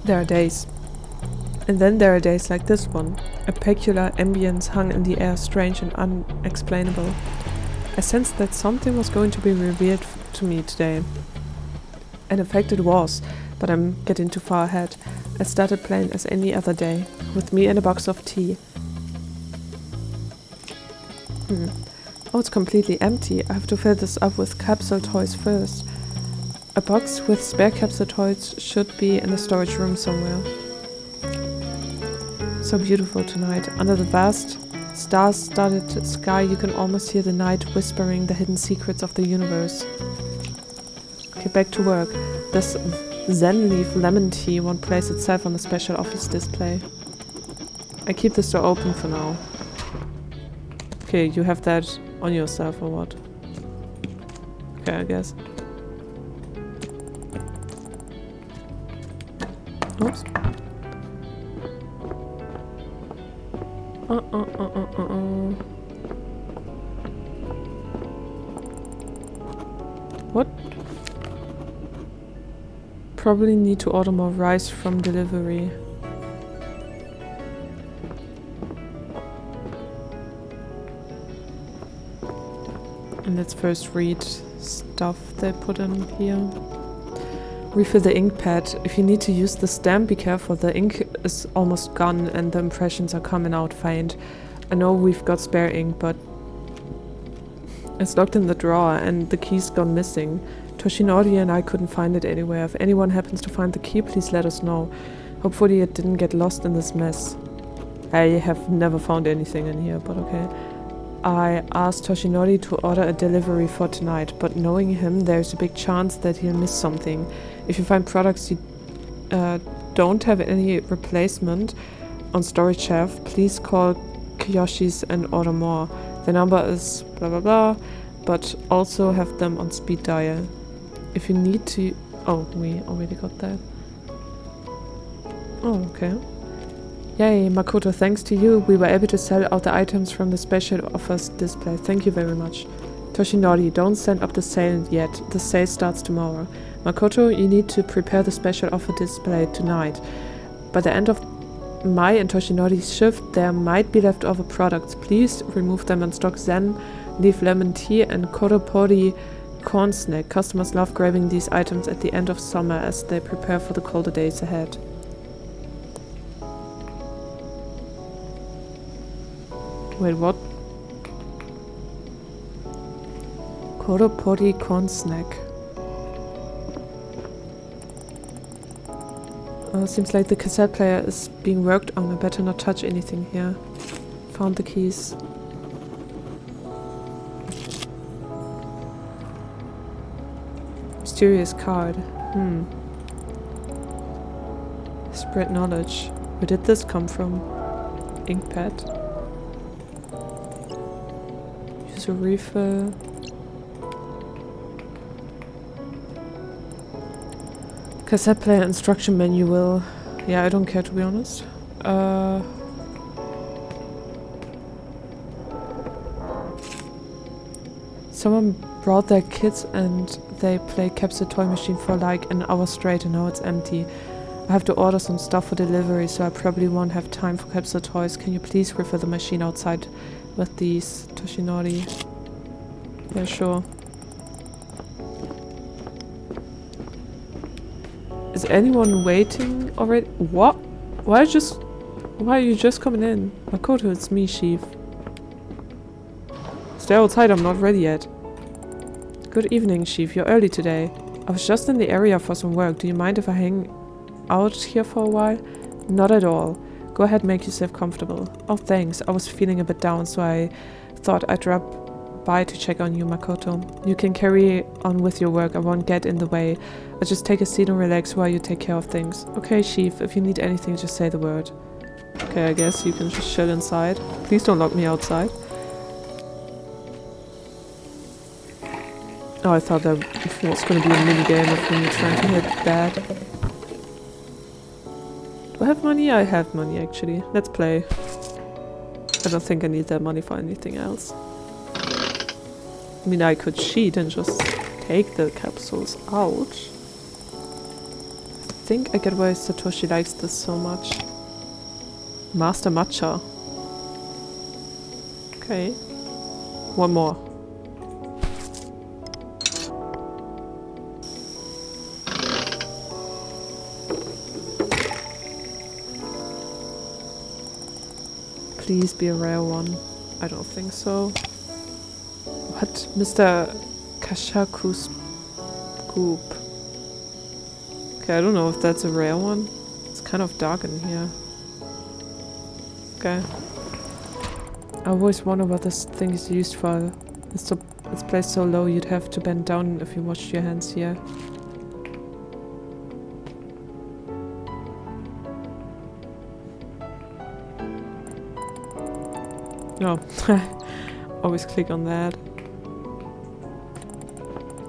There are days. And then there are days like this one. A peculiar ambience hung in the air, strange and unexplainable. I sensed that something was going to be revealed to me today. And in fact it was, but I'm getting too far ahead. I started playing as any other day, with me and a box of tea. Oh, it's completely empty. I have to fill this up with capsule toys first. A box with spare capsule toys should be in the storage room somewhere. So beautiful tonight. Under the vast, star-studded sky, you can almost hear the night whispering the hidden secrets of the universe. Okay, back to work. This Zen leaf lemon tea won't place itself on the special office display. I keep this door open for now. Okay, you have that on yourself or what? Okay, I guess. Oops. What? Probably need to order more rice from delivery. And let's first read stuff they put in here. Refill the ink pad. If you need to use the stamp, be careful. The ink is almost gone and the impressions are coming out faint. I know we've got spare ink, but it's locked in the drawer and the key's gone missing. Toshinori and I couldn't find it anywhere. If anyone happens to find the key, please let us know. Hopefully it didn't get lost in this mess. I have never found anything in here, but okay. I asked Toshinori to order a delivery for tonight, but knowing him, there's a big chance that he'll miss something. If you find products you don't have any replacement on storage shelf, please call Kiyoshi's and order more. The number is blah blah blah, but also have them on speed dial. If you need to... Oh, we already got that. Oh, okay. Yay, Makoto, thanks to you, we were able to sell out the items from the special offers display. Thank you very much. Toshinori, don't send up the sale yet. The sale starts tomorrow. Makoto, you need to prepare the special offer display tonight. By the end of my and Toshinori's shift, there might be leftover products. Please remove them and stock Zen, leaf lemon tea, and Koropori corn snack. Customers love grabbing these items at the end of summer as they prepare for the colder days ahead. Wait, what? Koropori corn snack. Seems like the cassette player is being worked on. I better not touch anything here. Found the keys. Mysterious card. Spread knowledge. Where did this come from? Ink pad. Use a refill. Cassette player instruction manual. Yeah, I don't care to be honest. Someone brought their kids and they play capsule toy machine for like an hour straight and now it's empty. I have to order some stuff for delivery, so I probably won't have time for capsule toys. Can you please refill the machine outside with these, Toshinori? Yeah, sure. Is anyone waiting already? What? Why are you just coming in? Makoto, it's me, Chief. Stay outside, I'm not ready yet. Good evening, Chief. You're early today. I was just in the area for some work. Do you mind if I hang out here for a while? Not at all. Go ahead, make yourself comfortable. Oh, thanks. I was feeling a bit down, so I thought I'd drop by to check on you, Makoto. You can carry on with your work. I won't get in the way. I'll just take a seat and relax while you take care of things. Okay, Chief. If you need anything, just say the word. Okay, I guess you can just chill inside. Please don't lock me outside. Oh, I thought that was going to be a mini game of me trying to hit that. Do I have money? I have money, actually. Let's play. I don't think I need that money for anything else. I mean, I could cheat and just take the capsules out. I think I get why Satoshi likes this so much. Master Matcha. Okay. One more. Please be a rare one. I don't think so. What? Mr. Kashaku's Scoop. Okay, I don't know if that's a rare one. It's kind of dark in here. Okay. I always wonder what this thing is used for. It's placed so low you'd have to bend down if you washed your hands here. No. Always click on that.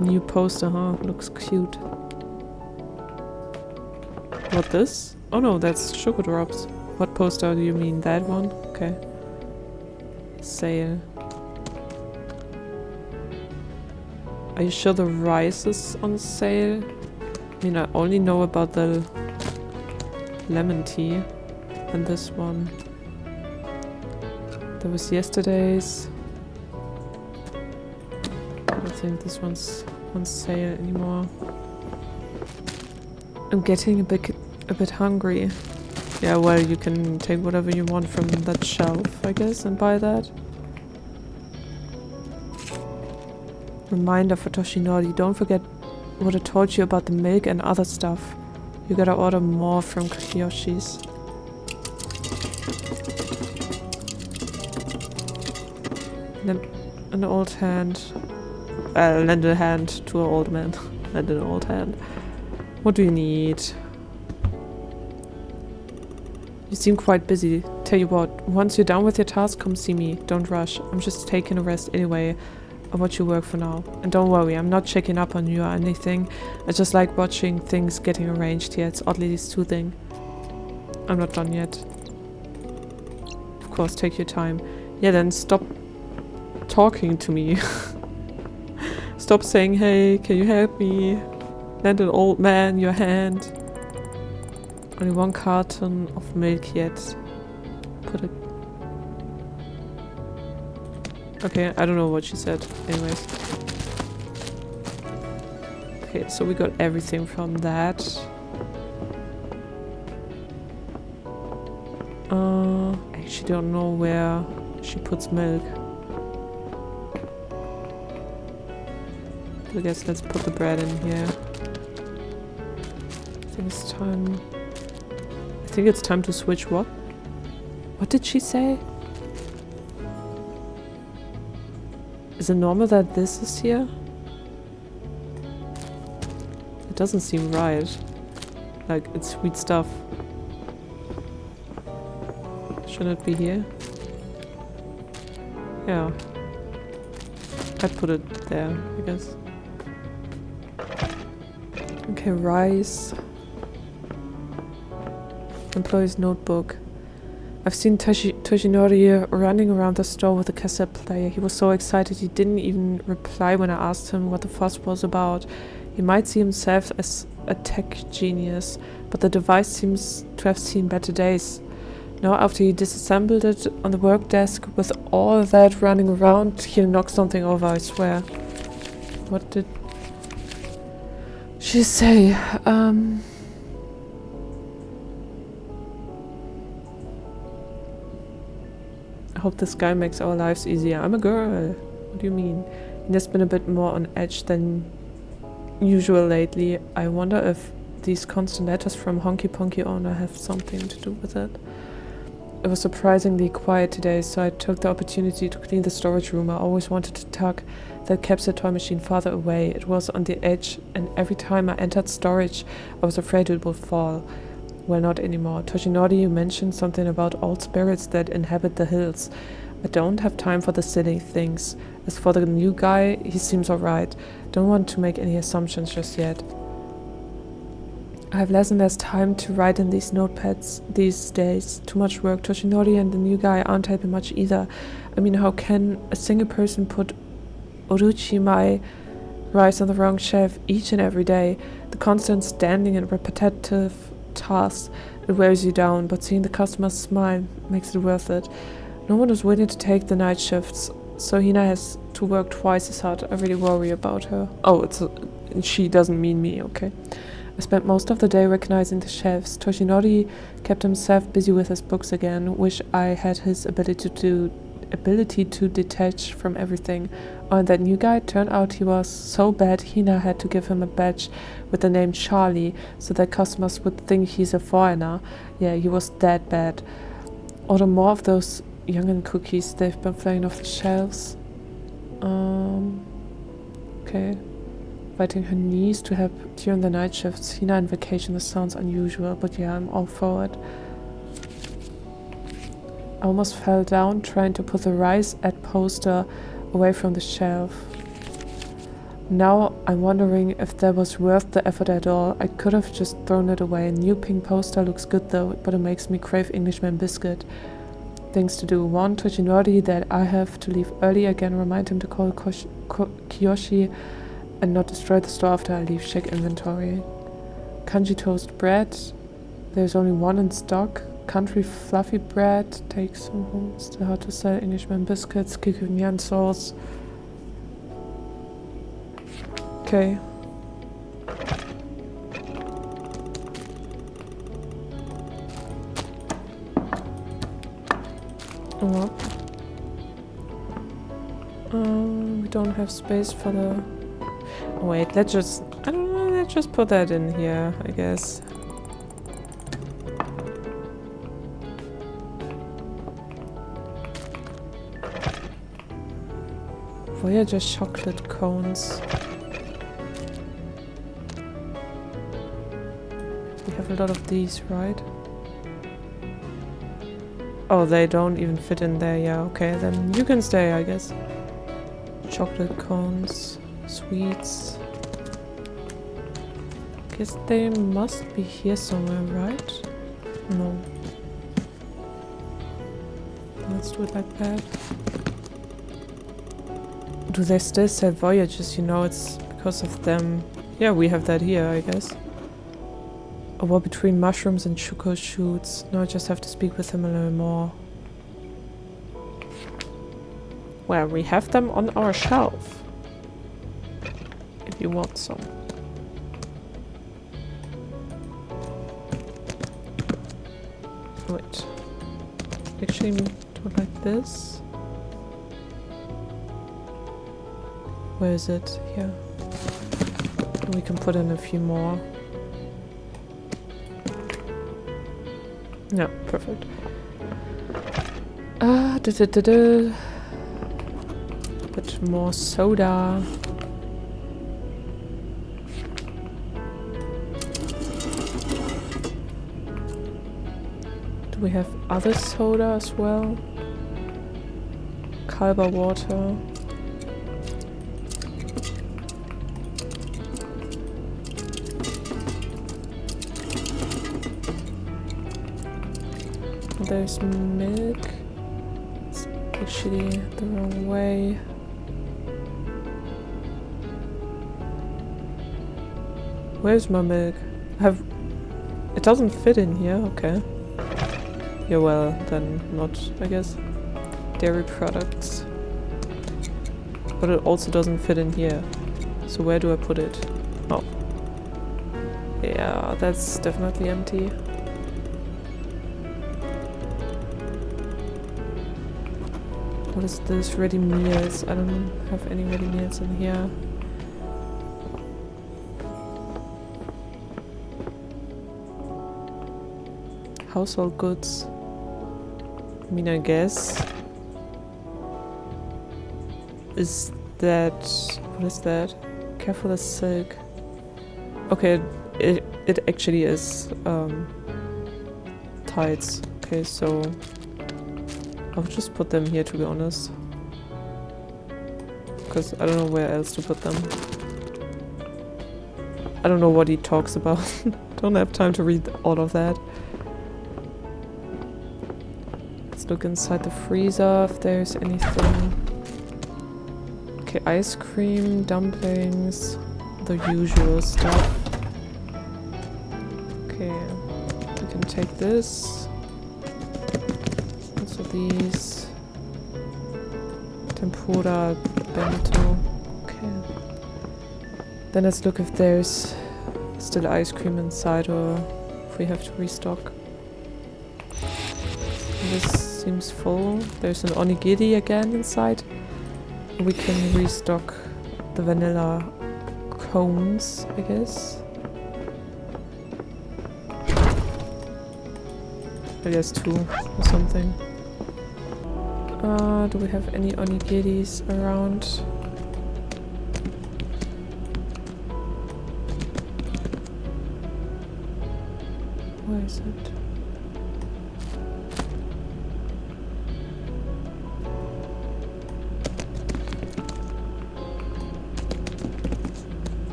New poster, huh? Looks cute. What, this? Oh no, that's Sugar Drops. What poster do you mean? That one? Okay. Sale. Are you sure the rice is on sale? I mean, I only know about the lemon tea and this one. That was yesterday's. I don't think this one's on sale anymore. I'm getting a bit hungry. Yeah, well, you can take whatever you want from that shelf, I guess, and buy that. Reminder for Toshinori, don't forget what I told you about the milk and other stuff. You gotta order more from Kiyoshi's. An old hand. Lend a hand to an old man. Lend an old hand. What do you need? You seem quite busy. Tell you what, once you're done with your task, come see me. Don't rush. I'm just taking a rest anyway. I'll watch you work for now. And don't worry, I'm not checking up on you or anything. I just like watching things getting arranged here. It's oddly soothing. I'm not done yet. Of course, take your time. Yeah, then stop talking to me. Stop saying, hey, can you help me? Lend an old man your hand. Only one carton of milk yet. Put it... Okay, I don't know what she said. Anyways. Okay, so we got everything from that. I actually don't know where she puts milk. I guess let's put the bread in here. I think it's time... I think it's time to switch what? What did she say? Is it normal that this is here? It doesn't seem right. Like, it's sweet stuff. Shouldn't it be here? Yeah. I'd put it there, I guess. Okay, rice. Employee's notebook. I've seen Toshinori running around the store with a cassette player. He was so excited he didn't even reply when I asked him what the fuss was about. He might see himself as a tech genius, but the device seems to have seen better days. Now, after he disassembled it on the work desk, with all that running around, he'll knock something over, I swear. What did she say? I hope this guy makes our lives easier. I'm a girl. What do you mean? He has been a bit more on edge than usual lately. I wonder if these constant letters from Honky Ponky owner have something to do with it. It was surprisingly quiet today, so I took the opportunity to clean the storage room. I always wanted to tuck the capsule toy machine farther away. It was on the edge, and every time I entered storage, I was afraid it would fall. Well, not anymore. Toshinori, you mentioned something about old spirits that inhabit the hills. I don't have time for the silly things. As for the new guy, he seems alright. Don't want to make any assumptions just yet. I have less and less time to write in these notepads these days. Too much work. Toshinori and the new guy aren't helping much either. I mean, how can a single person put Uruchimai rice on the wrong shelf each and every day. The constant standing and repetitive tasks, it wears you down, but seeing the customers smile makes it worth it. No one is willing to take the night shifts, so Hina has to work twice as hard. I really worry about her. Oh, she doesn't mean me, okay. I spent most of the day recognizing the shelves. Toshinori kept himself busy with his books again. Wish I had his ability to detach from everything. Oh, and that new guy, turned out he was so bad Hina had to give him a badge with the name Charlie, so that customers would think he's a foreigner. Yeah, he was that bad. Order more of those young'un cookies, they've been flying off the shelves. Okay. Inviting her niece to help during the night shifts. Hina on vacation, this sounds unusual, but yeah, I'm all for it. I almost fell down trying to put the rice ad poster away from the shelf. Now I'm wondering if that was worth the effort at all. I could have just thrown it away. New pink poster looks good though, but it makes me crave Englishman biscuit. Things to do. 1. Toshinori that I have to leave early again. Remind him to call Kiyoshi and not destroy the store after I leave. Check inventory. Kanji toast bread. There's only one in stock. Country fluffy bread. Take some home. Still hard to sell. Englishman biscuits. Kikunian sauce. Okay. Oh. We don't have space for the... Oh, wait, let's just... I don't know, let's just put that in here, I guess. Voyager chocolate cones. We have a lot of these, right? Oh, they don't even fit in there. Yeah, okay, then you can stay, I guess. Chocolate cones, sweets. Guess they must be here somewhere, right? No. Let's do it like that. Do they still sell Voyages? You know, it's because of them. Yeah, we have that here, I guess. A war between mushrooms and Shuko shoots. Now I just have to speak with him a little more. Well, we have them on our shelf. If you want some. Wait. Actually, do it like this. Where is it? Here. We can put in a few more. Yeah, perfect. Bit more soda. Do we have other soda as well? Kalber water. There's milk. It's actually the wrong way. Where's my milk? It doesn't fit in here, okay. Yeah, well, then not, I guess. Dairy products. But it also doesn't fit in here. So where do I put it? Oh. Yeah, that's definitely empty. What is this? Ready meals. I don't have any ready meals in here. Household goods. I mean, I guess. Is that... What is that? Careful as silk. Okay, it actually is tights. Okay, so... I'll just put them here, to be honest. Because I don't know where else to put them. I don't know what he talks about. Don't have time to read all of that. Let's look inside the freezer if there's anything. Okay, ice cream, dumplings, the usual stuff. Okay, we can take this. Also these. Tempura, bento. Okay. Then let's look if there's still ice cream inside or if we have to restock. This seems full. There's an onigiri again inside. We can restock the vanilla cones, I guess. Maybe there's 2 or something. Do we have any onigiris around? Where is it?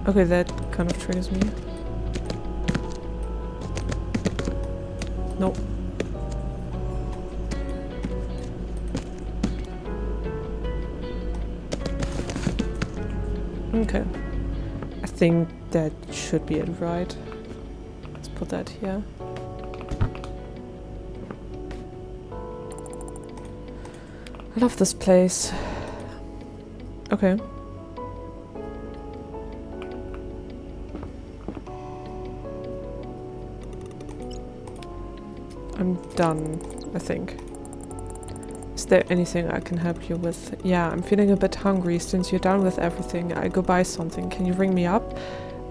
Okay, that kind of triggers me. Nope. Okay. I think that should be it, right? Let's put that here. I love this place. Okay. I'm done, I think. Is there anything I can help you with? Yeah, I'm feeling a bit hungry. Since you're done with everything, I go buy something. Can you ring me up?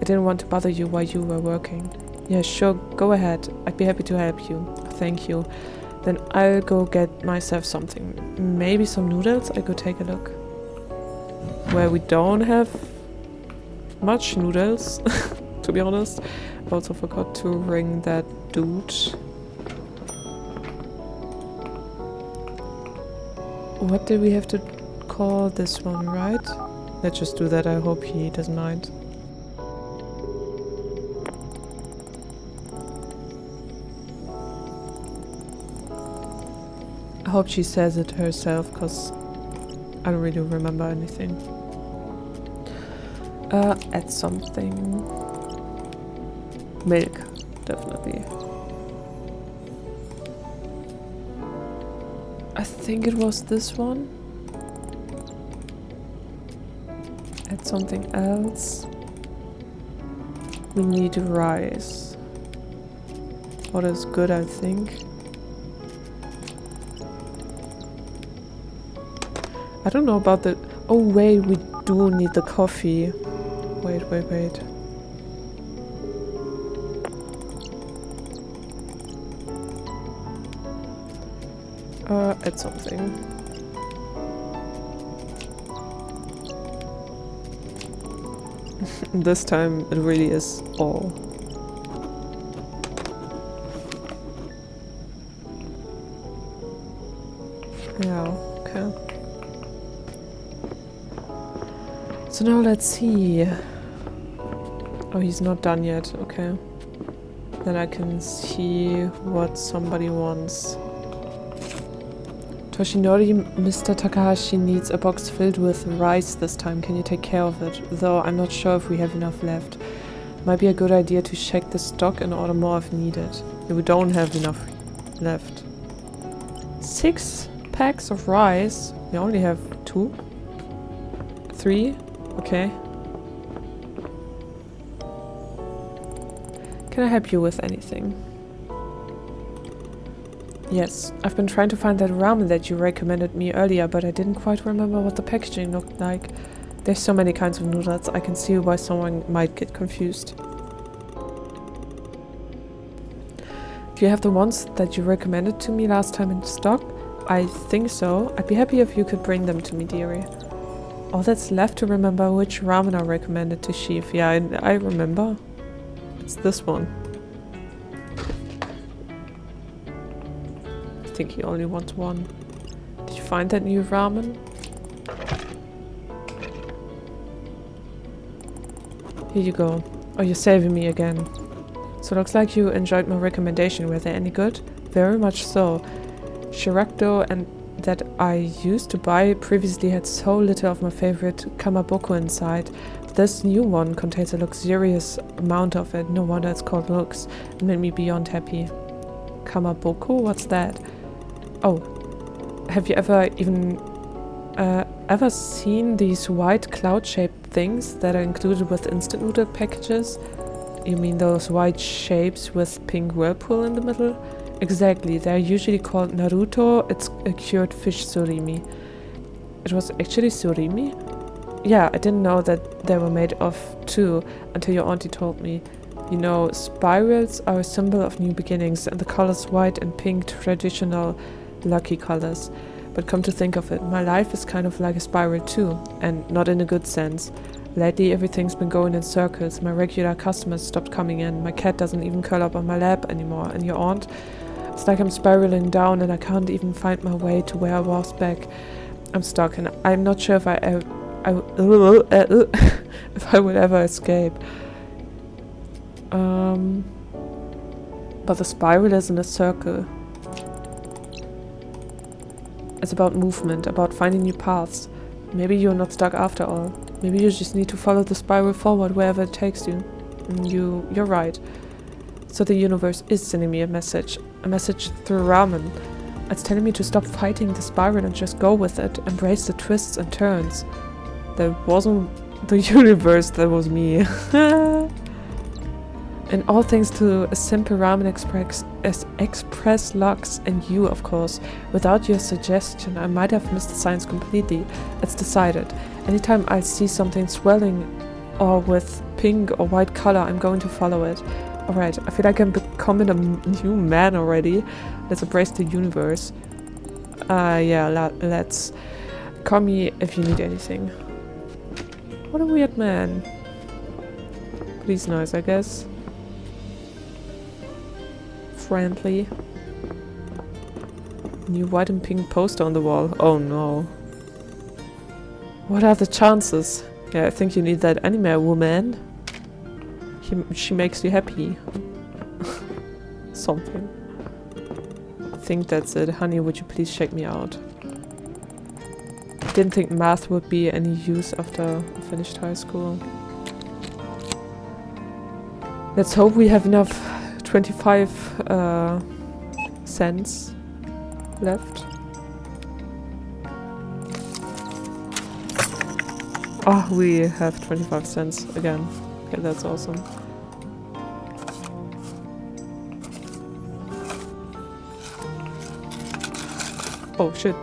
I didn't want to bother you while you were working. Yeah, sure, go ahead. I'd be happy to help you. Thank you. Then I'll go get myself something. Maybe some noodles? I go take a look. Where we don't have much noodles, to be honest. I also forgot to ring that dude. What did we have to call this one, right? Let's just do that. I hope he doesn't mind. I hope she says it herself, because I don't really remember anything. Add something. Milk, definitely. I think it was this one. Add something else. We need rice. What is good, I think. I don't know about the... Oh wait, we do need the coffee. Wait. Add something. This time it really is all. Yeah, okay. So now let's see. Oh, he's not done yet, okay. Then I can see what somebody wants. Toshinori, Mr. Takahashi needs a box filled with rice this time. Can you take care of it? Though I'm not sure if we have enough left. Might be a good idea to check the stock and order more if needed. Yeah, we don't have enough left. 6 packs of rice. We only have 2? 3? Okay. Can I help you with anything? Yes, I've been trying to find that ramen that you recommended me earlier, but I didn't quite remember what the packaging looked like. There's so many kinds of noodles, I can see why someone might get confused. Do you have the ones that you recommended to me last time in stock? I think so. I'd be happy if you could bring them to me, dearie. All that's left to remember which ramen I recommended to Chief. Yeah, I remember. It's this one. I think he only wants one. Did you find that new ramen? Here you go. Oh, you're saving me again. So looks like you enjoyed my recommendation. Were they any good? Very much so. Shirakdo and that I used to buy previously had so little of my favorite kamaboko inside. This new one contains a luxurious amount of it. No wonder it's called Lux. It made me beyond happy. Kamaboko? What's that? Oh, have you ever seen these white cloud-shaped things that are included with instant noodle packages? You mean those white shapes with pink whirlpool in the middle? Exactly, they're usually called Naruto. It's a cured fish surimi. It was actually surimi? Yeah, I didn't know that they were made of too until your auntie told me. You know, spirals are a symbol of new beginnings, and the colors white and pink traditional lucky colors. But come to think of it, my life is kind of like a spiral too, and not in a good sense. Lately everything's been going in circles. My regular customers stopped coming in. My cat doesn't even curl up on my lap anymore, and your aunt? It's like I'm spiraling down and I can't even find my way to where I was back. I'm stuck and I'm not sure if if I will ever escape. But the spiral is in a circle. It's about movement, about finding new paths. Maybe you're not stuck after all. Maybe you just need to follow the spiral forward wherever it takes you. And you're right. So the universe is sending me a message through ramen. It's telling me to stop fighting the spiral and just go with it, embrace the twists and turns. That wasn't the universe, that was me. And all thanks to a simple ramen express Lux and you, of course. Without your suggestion, I might have missed the signs completely. It's decided. Anytime I see something swelling or with pink or white color, I'm going to follow it. Alright, I feel like I'm becoming a new man already. Let's embrace the universe. Let's. Call me if you need anything. What a weird man. Please nice, I guess. Friendly. New white and pink poster on the wall. Oh no. What are the chances? Yeah, I think you need that anime woman. She makes you happy. Something. I think that's it. Honey, would you please check me out? Didn't think math would be any use after I finished high school. Let's hope we have enough 25 cents left. Oh, we have 25 cents again. Okay, that's awesome. Oh shit.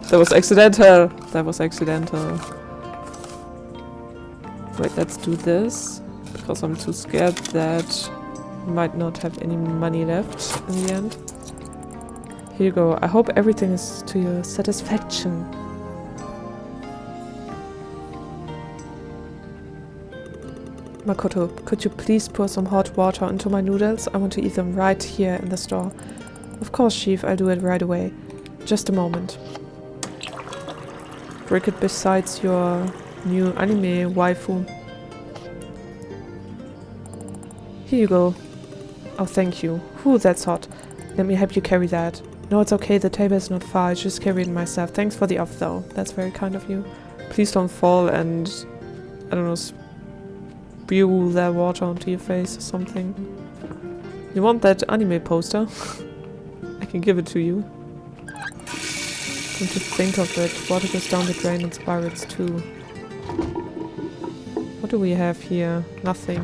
That was accidental. That was accidental. Wait, let's do this. Because I'm too scared that I might not have any money left in the end. Here you go. I hope everything is to your satisfaction. Makoto, could you please pour some hot water into my noodles? I want to eat them right here in the store. Of course, Chief, I'll do it right away. Just a moment. Break it besides your new anime waifu. Here you go. Oh, thank you. Whew, that's hot. Let me help you carry that. No, it's okay, the table is not far. I just carry it myself. Thanks for the off, though. That's very kind of you. Please don't fall and, I don't know, spew that water onto your face or something. You want that anime poster? I can give it to you. Come to think of it, water goes down the drain and spirals too. What do we have here? Nothing.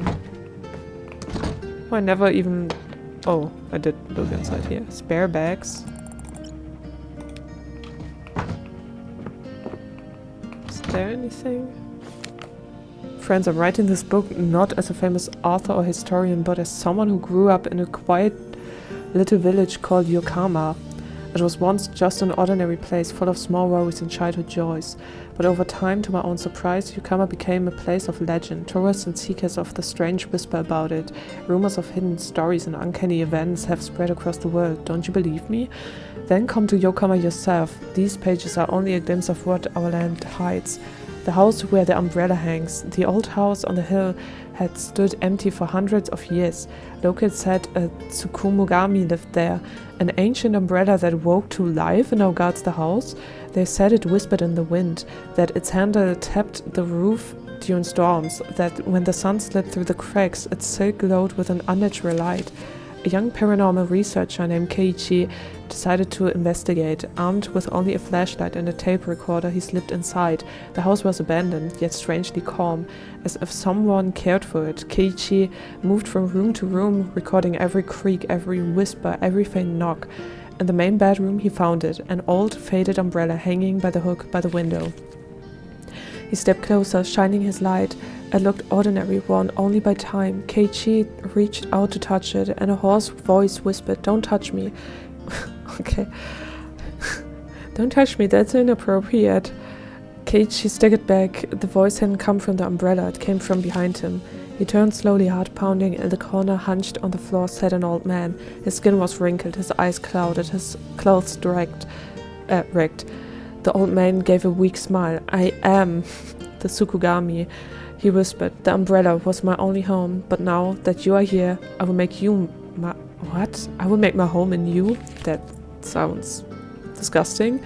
Oh, I never even... Oh, I did look inside here. Spare bags. Is there anything? Friends, I'm writing this book not as a famous author or historian, but as someone who grew up in a quiet little village called Yokohama. It was once just an ordinary place full of small worries and childhood joys. But over time, to my own surprise, Yokohama became a place of legend. Tourists and seekers of the strange whisper about it. Rumors of hidden stories and uncanny events have spread across the world. Don't you believe me? Then come to Yokohama yourself. These pages are only a glimpse of what our land hides. the house where the umbrella hangs. The old house on the hill had stood empty for hundreds of years. Locals said a tsukumogami lived there, an ancient umbrella that woke to life and now guards the house. They said it whispered in the wind, that its handle tapped the roof during storms, that when the sun slipped through the cracks, it still glowed with an unnatural light. A young paranormal researcher named Keiichi decided to investigate. Armed with only a flashlight and a tape recorder, he slipped inside. The house was abandoned, yet strangely calm, as if someone cared for it. Keiichi moved from room to room, recording every creak, every whisper, every faint knock. In the main bedroom, he found it, an old, faded umbrella hanging by the hook by the window. He stepped closer, shining his light. It looked ordinary, worn only by time. Keiichi reached out to touch it, and a hoarse voice whispered, "Don't touch me." Okay. "Don't touch me, that's inappropriate." Keiichi staggered back. The voice hadn't come from the umbrella, it came from behind him. He turned slowly, heart pounding. In the corner, hunched on the floor, sat an old man. His skin was wrinkled, his eyes clouded, his clothes wrecked. The old man gave a weak smile. "I am the Tsukugami," he whispered. "The umbrella was my only home, but now that you are here, I will make you my... What? I will make my home in you? That sounds disgusting."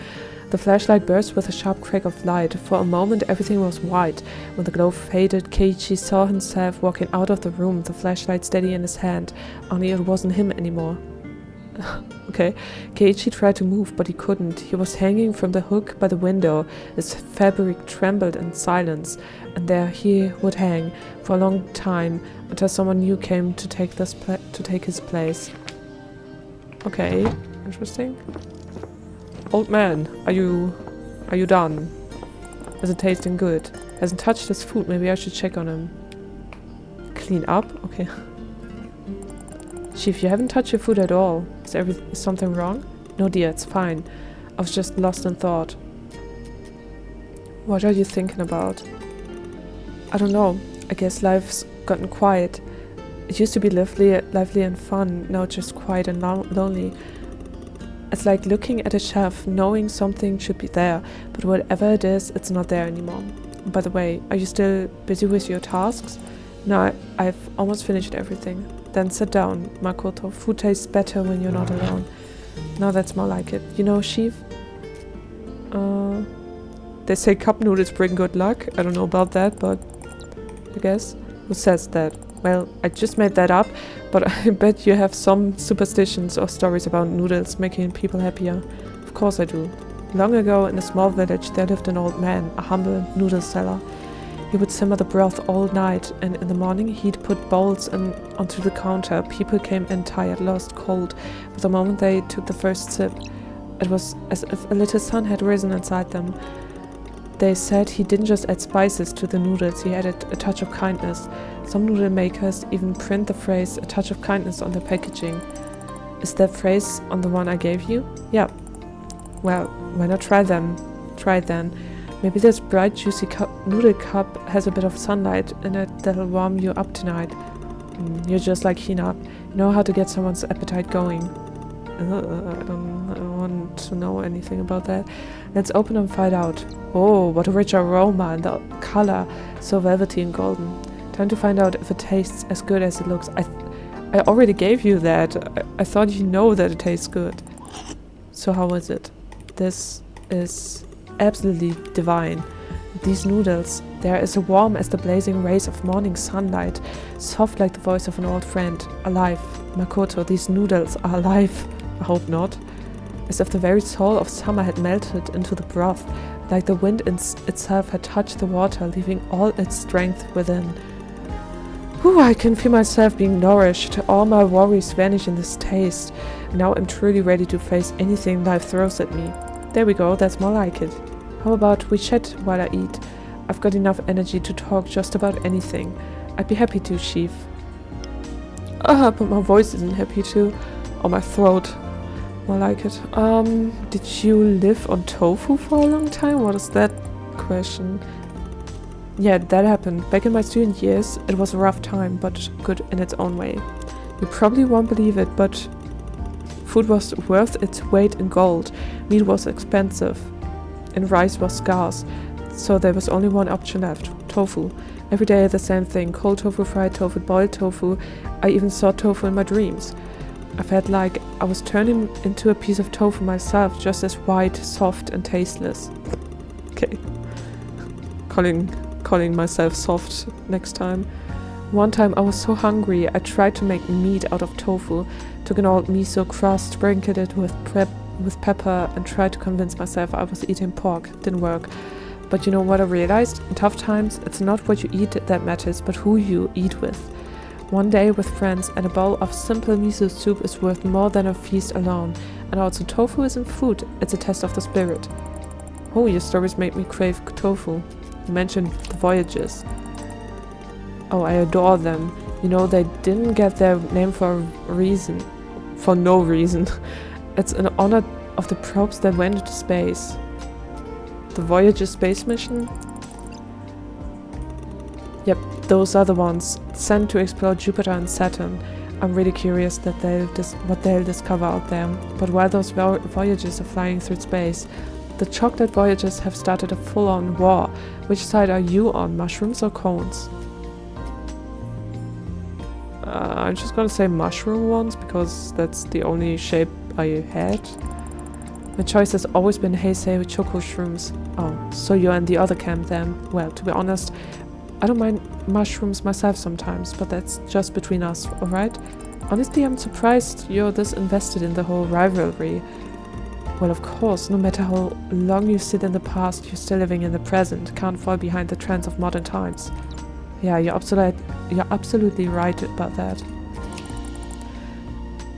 The flashlight burst with a sharp crack of light. For a moment, everything was white. When the glow faded, Keiichi saw himself walking out of the room, the flashlight steady in his hand, only it wasn't him anymore. Okay. Keiichi tried to move, but he couldn't. He was hanging from the hook by the window. His fabric trembled in silence, and there he would hang for a long time until someone new came to take his place. Okay, interesting. "Old man, are you done? Is it tasting good? Hasn't touched his food. Maybe I should check on him." "Clean up? Okay." "Chief, you haven't touched your food at all. Is something wrong?" "No, dear, it's fine. I was just lost in thought." "What are you thinking about?" "I don't know. I guess life's gotten quiet. It used to be lively and fun. Now it's just quiet and lonely. It's like looking at a shelf, knowing something should be there, but whatever it is, it's not there anymore. By the way, are you still busy with your tasks?" "No, I've almost finished everything." "Then sit down, Makoto. Food tastes better when you're not alone." "Now that's more like it. You know, Chief, they say cup noodles bring good luck. I don't know about that, but I guess." "Who says that?" "Well, I just made that up, but I bet you have some superstitions or stories about noodles making people happier." "Of course I do. Long ago, in a small village, there lived an old man, a humble noodle seller. He would simmer the broth all night, and in the morning he'd put bowls onto the counter. People came in tired, lost, cold, but the moment they took the first sip, it was as if a little sun had risen inside them. They said he didn't just add spices to the noodles, he added a touch of kindness. Some noodle makers even print the phrase, "a touch of kindness," on their packaging. "Is that phrase on the one I gave you?" "Yeah." "Well, why not try it then. Maybe this bright, juicy noodle cup has a bit of sunlight in it that'll warm you up tonight." You're just like Hina. You know how to get someone's appetite going." I don't want to know anything about that. "Let's open and find out." "Oh, what a rich aroma, and the color, so velvety and golden. Time to find out if it tastes as good as it looks." I already gave you that. I thought you know that it tastes good." "So how is it?" "This is absolutely divine. These noodles, they're as warm as the blazing rays of morning sunlight, soft like the voice of an old friend, alive. Makoto, these noodles are alive." "I hope not." "As if the very soul of summer had melted into the broth, like the wind itself had touched the water, leaving all its strength within. Whew, I can feel myself being nourished. All my worries vanish in this taste. Now I'm truly ready to face anything life throws at me." "There we go, that's more like it. How about we chat while I eat? I've got enough energy to talk just about anything. I'd be happy to, Chief." But my voice isn't happy too. Or my throat. More like it. Did you live on tofu for a long time? What is that question? Yeah, that happened. Back in my student years, it was a rough time, but good in its own way. You probably won't believe it, but food was worth its weight in gold. Meat was expensive, and rice was scarce. So there was only one option left, tofu. Every day the same thing, cold tofu, fried tofu, boiled tofu. I even saw tofu in my dreams. I felt like I was turning into a piece of tofu myself, just as white, soft and tasteless. Okay. Calling myself soft next time. One time I was so hungry, I tried to make meat out of tofu, took an old miso crust, sprinkled it with pepper and tried to convince myself I was eating pork. Didn't work. But you know what I realized? In tough times, it's not what you eat that matters, but who you eat with. One day with friends and a bowl of simple miso soup is worth more than a feast alone. And also tofu isn't food, it's a test of the spirit. Oh, your stories made me crave tofu. You mentioned the voyages. Oh, I adore them. You know, they didn't get their name for a reason. For no reason. It's in honor of the probes that went into space. The Voyager space mission? Yep, those are the ones sent to explore Jupiter and Saturn. I'm really curious that what they'll discover out there. But while those Voyagers are flying through space, the chocolate Voyagers have started a full-on war. Which side are you on, mushrooms or cones? I'm just gonna say mushroom ones because that's the only shape I had. My choice has always been Heisei with choco shrooms. Oh, so you're in the other camp then. Well, to be honest, I don't mind mushrooms myself sometimes, but that's just between us, alright? Honestly, I'm surprised you're this invested in the whole rivalry. Well, of course, no matter how long you sit in the past, you're still living in the present, can't fall behind the trends of modern times. Yeah, you're absolutely right about that.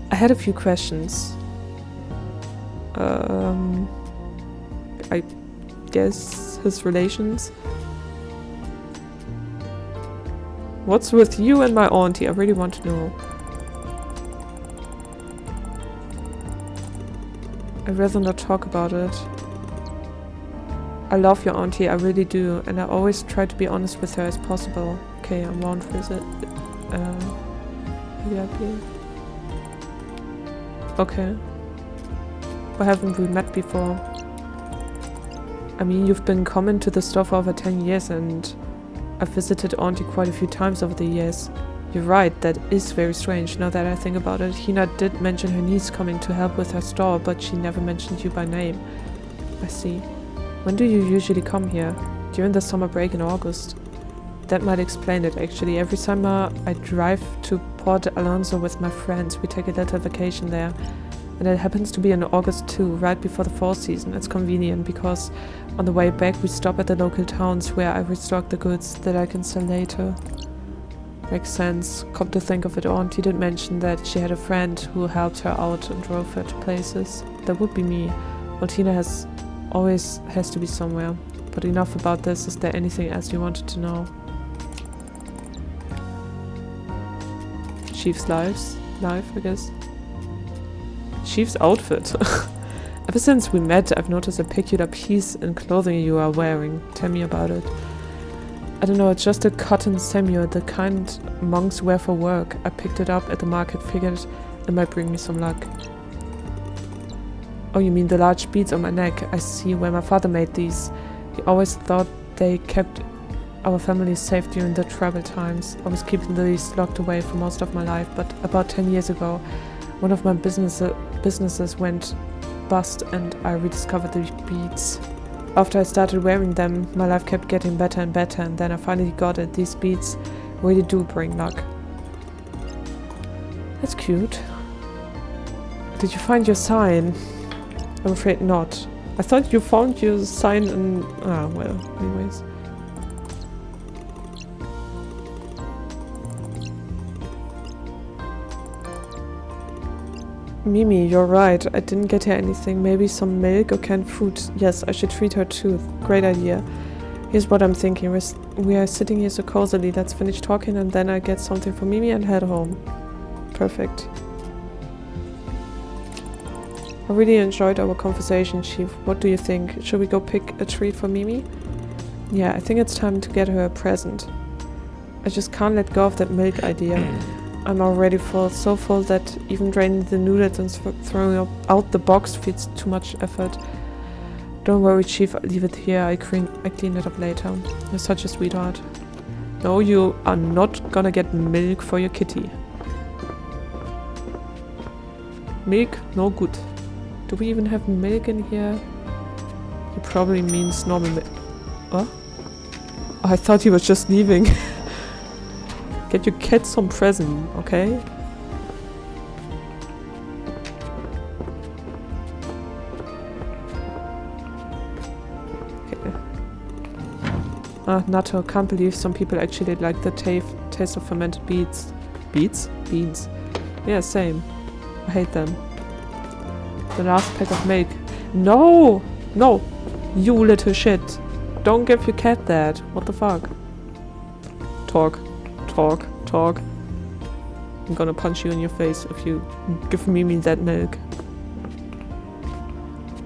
I had a few questions. I guess his relations. What's with you and my auntie? I really want to know. I'd rather not talk about it. I love your auntie, I really do, and I always try to be honest with her as possible. Okay, I won't visit. VIP. Okay. Why haven't we met before? I mean, you've been coming to the store for over 10 years and I've visited Auntie quite a few times over the years. You're right, that is very strange now that I think about it. Hina did mention her niece coming to help with her store, but she never mentioned you by name. I see. When do you usually come here? During the summer break in August. That might explain it actually. Every summer I drive to Port Alonso with my friends. We take a little vacation there. And it happens to be in August too, right before the fall season. It's convenient because on the way back we stop at the local towns where I restock the goods that I can sell later. Makes sense. Come to think of it, Auntie did mention that she had a friend who helped her out and drove her to places. That would be me. Well, Tina always has to be somewhere. But enough about this. Is there anything else you wanted to know? Chief's life, I guess. Chief's outfit. Ever since we met, I've noticed a peculiar piece in clothing you are wearing. Tell me about it. I don't know, it's just a cotton semio, the kind monks wear for work. I picked it up at the market, figured it might bring me some luck. Oh, you mean the large beads on my neck? I see, where my father made these. He always thought they kept our family safe during the troubled times. I was keeping these locked away for most of my life, but about 10 years ago, one of my businesses went bust and I rediscovered the beads. After I started wearing them, my life kept getting better and better, and then I finally got it. These beads really do bring luck. That's cute. Did you find your sign? I'm afraid not. I thought you found your sign in... Ah, well, anyways. Mimi, you're right. I didn't get her anything. Maybe some milk or canned food. Yes, I should treat her too. Great idea. Here's what I'm thinking. We are sitting here so cozily. Let's finish talking and then I get something for Mimi and head home. Perfect. I really enjoyed our conversation, Chief. What do you think? Should we go pick a treat for Mimi? Yeah, I think it's time to get her a present. I just can't let go of that milk idea. I'm already full, so full that even draining the noodles and throwing out the box feels too much effort. Don't worry, Chief, I'll leave it here. I clean it up later. You're such a sweetheart. No, you are not gonna get milk for your kitty. Milk? No good. Do we even have milk in here? He probably means normal milk. What? Oh, I thought he was just leaving. Get your cat some present, okay? Okay. Ah, natto. Can't believe some people actually like the taste of fermented beets. Beets? Beans. Yeah, same. I hate them. The last pack of milk. No! No! You little shit. Don't give your cat that. What the fuck? Talk. Talk. Talk. I'm gonna punch you in your face if you give me that milk.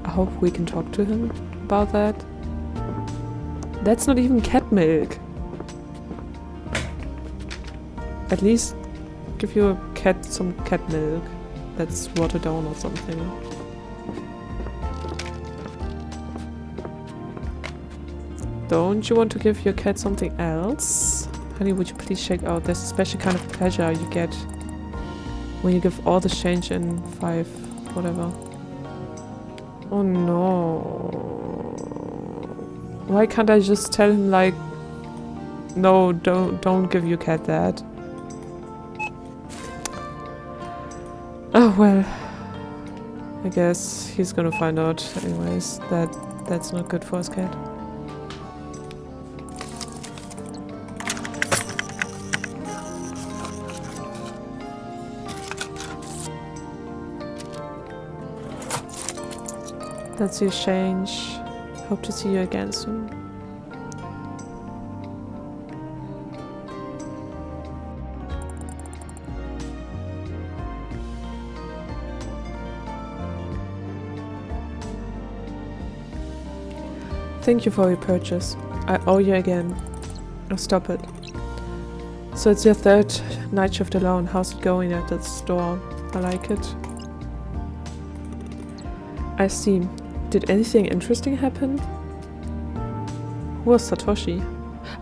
I hope we can talk to him about that. That's not even cat milk. At least give your cat some cat milk. That's watered down or something. Don't you want to give your cat something else? Honey, would you please check out? There's a special kind of pleasure you get when you give all the change in 5, whatever. Oh no. Why can't I just tell him like, no, don't give your cat that. Oh well. I guess he's gonna find out anyways that that's not good for his cat. That's your change. Hope to see you again soon. Thank you for your purchase. I owe you again. Oh, stop it. So it's your 3rd night shift alone. How's it going at the store? I like it. I see. Did anything interesting happen? Who was Satoshi?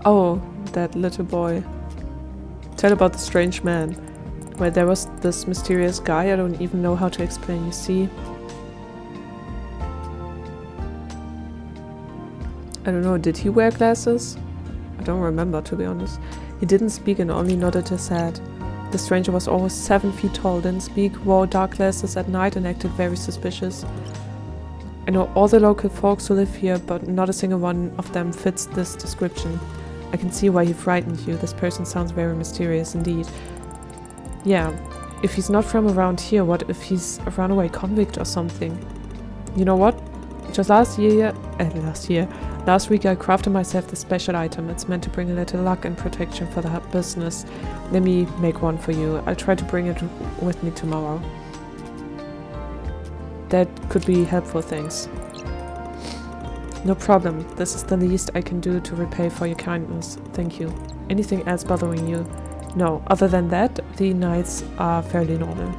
Oh, that little boy. Tell about the strange man. Well, there was this mysterious guy I don't even know how to explain, you see. I don't know, did he wear glasses? I don't remember, to be honest. He didn't speak and only nodded his head. The stranger was almost 7 feet tall, didn't speak, wore dark glasses at night and acted very suspicious. I know all the local folks who live here, but not a single one of them fits this description. I can see why he frightened you. This person sounds very mysterious indeed. Yeah, if he's not from around here, what if he's a runaway convict or something? You know what? Just last week I crafted myself this special item. It's meant to bring a little luck and protection for the business. Let me make one for you. I'll try to bring it with me tomorrow. That could be helpful, thanks. No problem. This is the least I can do to repay for your kindness. Thank you. Anything else bothering you? No, other than that, the nights are fairly normal.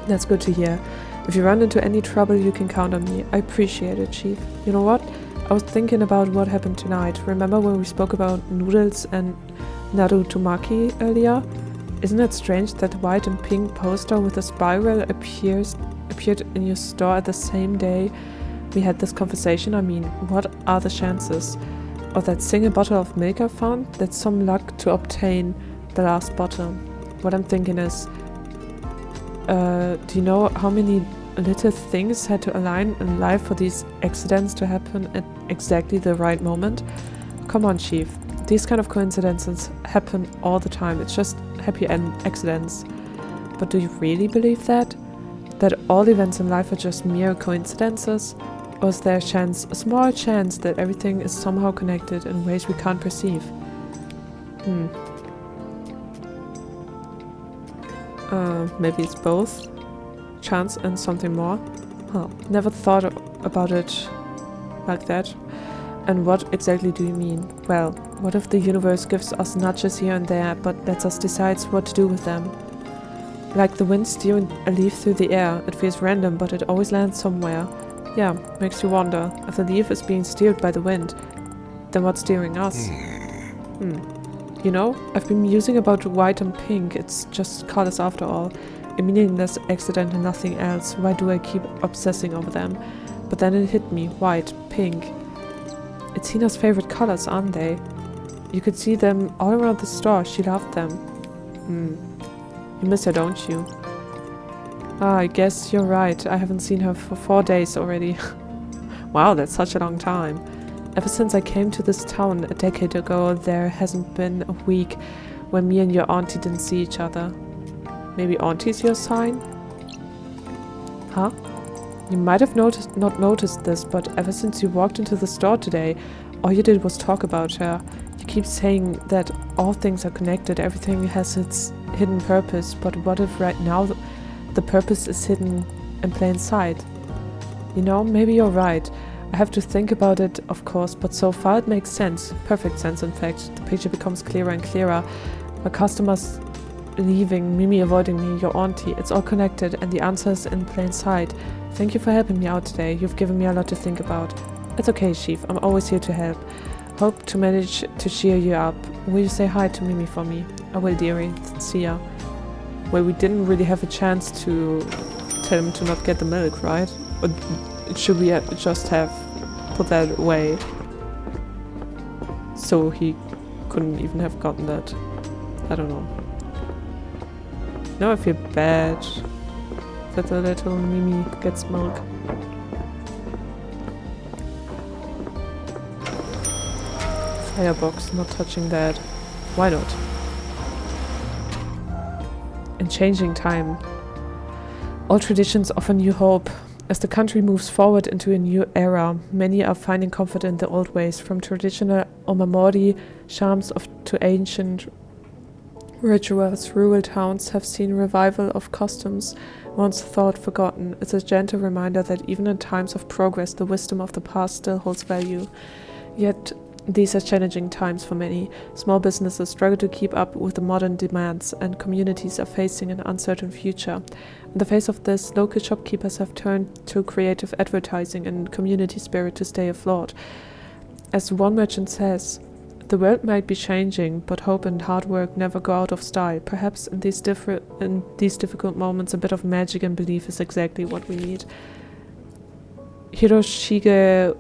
That's good to hear. If you run into any trouble, you can count on me. I appreciate it, Chief. You know what? I was thinking about what happened tonight. Remember when we spoke about noodles and narutomaki earlier? Isn't it strange that the white and pink poster with a spiral appeared in your store at the same day we had this conversation? I mean, what are the chances? Or that single bottle of milk I found? That's some luck to obtain the last bottle. What I'm thinking is, do you know how many little things had to align in life for these accidents to happen at exactly the right moment? Come on, Chief. These kind of coincidences happen all the time. It's just happy accidents. But do you really believe that? That all events in life are just mere coincidences? Or is there a small chance that everything is somehow connected in ways we can't perceive? Maybe it's both. Chance and something more? Huh. Never thought about it like that. And what exactly do you mean? Well, what if the universe gives us nudges here and there, but lets us decide what to do with them? Like the wind steering a leaf through the air. It feels random, but it always lands somewhere. Yeah, makes you wonder. If the leaf is being steered by the wind, then what's steering us? You know, I've been musing about white and pink. It's just colors after all. A meaningless accident and nothing else. Why do I keep obsessing over them? But then it hit me. White, pink. It's Hina's favorite colors, aren't they? You could see them all around the store. She loved them. You miss her, don't you? Ah, I guess you're right. I haven't seen her for 4 days already. Wow, that's such a long time. Ever since I came to this town a decade ago, there hasn't been a week when me and your auntie didn't see each other. Maybe auntie's your sign? Huh? You might have not noticed this, but ever since you walked into the store today, all you did was talk about her. You keep saying that all things are connected, everything has its hidden purpose, but what if right now the purpose is hidden in plain sight? You know, maybe you're right. I have to think about it, of course, but so far it makes sense. Perfect sense, in fact. The picture becomes clearer and clearer. My customers leaving, Mimi avoiding me, your auntie. It's all connected, and the answer is in plain sight. Thank you for helping me out today. You've given me a lot to think about. It's okay, Chief. I'm always here to help. Hope to manage to cheer you up. Will you say hi to Mimi for me? I will, dearie. See ya. Well, we didn't really have a chance to tell him to not get the milk, right? Or should we just have put that away? So he couldn't even have gotten that. I don't know. Now I feel bad that the little Mimi gets milk. Firebox, not touching that. Why not? In changing time, all traditions offer new hope. As the country moves forward into a new era, many are finding comfort in the old ways, from traditional omamori charms to ancient rituals. Rural towns have seen revival of customs once thought forgotten. It's a gentle reminder that even in times of progress, the wisdom of the past still holds value. Yet, these are challenging times for many. Small businesses struggle to keep up with the modern demands, and communities are facing an uncertain future. In the face of this, local shopkeepers have turned to creative advertising and community spirit to stay afloat. As one merchant says, the world might be changing, but hope and hard work never go out of style. Perhaps in these difficult moments, a bit of magic and belief is exactly what we need. Hiroshige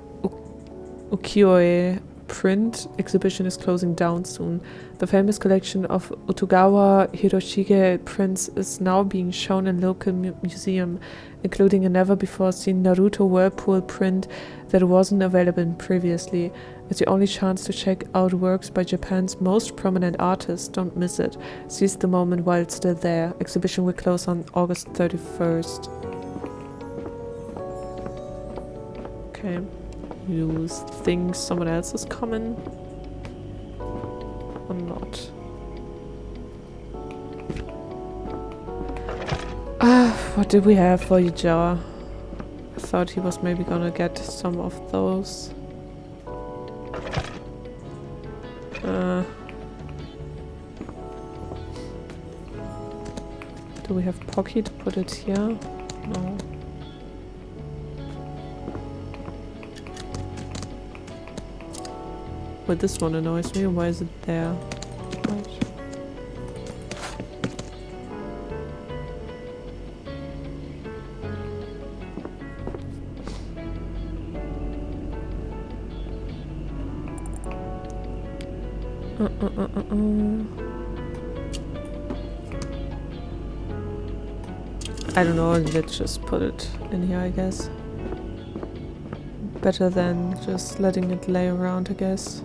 Ukiyo-e print exhibition is closing down soon. The famous collection of Utogawa Hiroshige prints is now being shown in local museum, including a never-before-seen Naruto Whirlpool print that wasn't available previously. It's the only chance to check out works by Japan's most prominent artists. Don't miss it. Seize the moment while it's still there. Exhibition will close on August 31st. Okay. You think someone else is coming? Or not? What did we have for you, Jar? I thought he was maybe gonna get some of those. Do we have Pocky to put it here? No. But this one annoys me. Why is it there? I don't know, let's just put it in here, I guess. Better than just letting it lay around, I guess.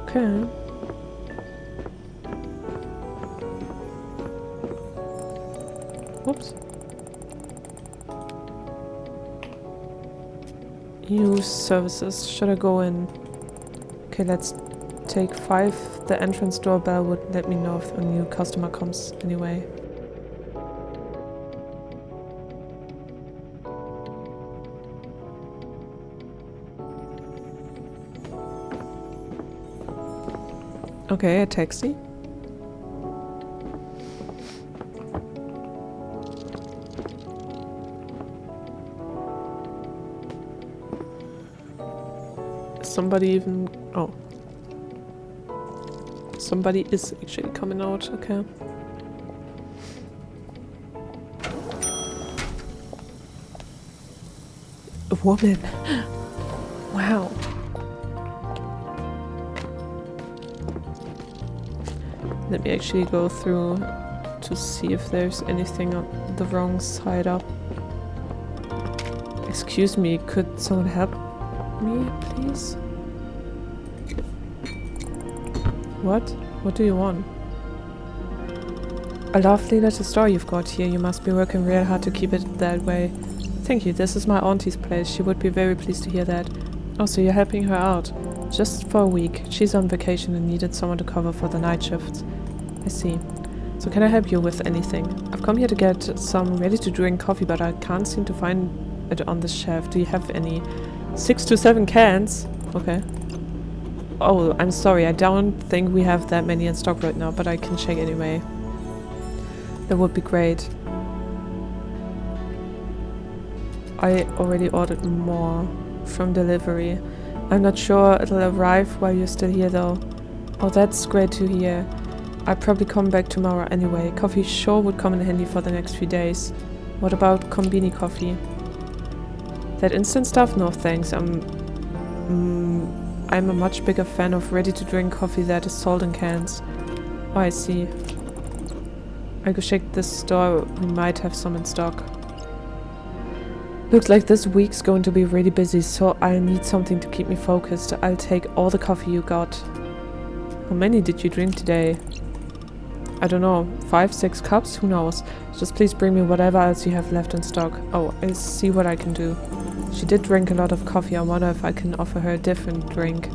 Okay. Oops. Use services. Should I go in? Okay, let's take 5. The entrance doorbell would let me know if a new customer comes anyway. Okay, a taxi. Somebody even... Oh. Somebody is actually coming out, okay. A woman! Wow. Let me actually go through to see if there's anything on the wrong side up. Excuse me, could someone help me, please? What? What do you want? A lovely little store you've got here. You must be working real hard to keep it that way. Thank you, this is my auntie's place. She would be very pleased to hear that. Oh, so you're helping her out. Just for a week. She's on vacation and needed someone to cover for the night shifts. I see. So can I help you with anything? I've come here to get some ready-to-drink coffee, but I can't seem to find it on the shelf. Do you have any? 6 to 7 cans? Okay. Oh, I'm sorry. I don't think we have that many in stock right now, but I can check anyway. That would be great. I already ordered more from delivery. I'm not sure it'll arrive while you're still here though. Oh, that's great to hear. I'll probably come back tomorrow anyway. Coffee sure would come in handy for the next few days. What about konbini coffee? That instant stuff? No thanks. I'm a much bigger fan of ready-to-drink coffee that is sold in cans. Oh, I see. I'll go check this store. We might have some in stock. Looks like this week's going to be really busy, so I'll need something to keep me focused. I'll take all the coffee you got. How many did you drink today? I don't know, 5, 6 cups? Who knows? Just please bring me whatever else you have left in stock. Oh, I'll see what I can do. She did drink a lot of coffee. I wonder if I can offer her a different drink.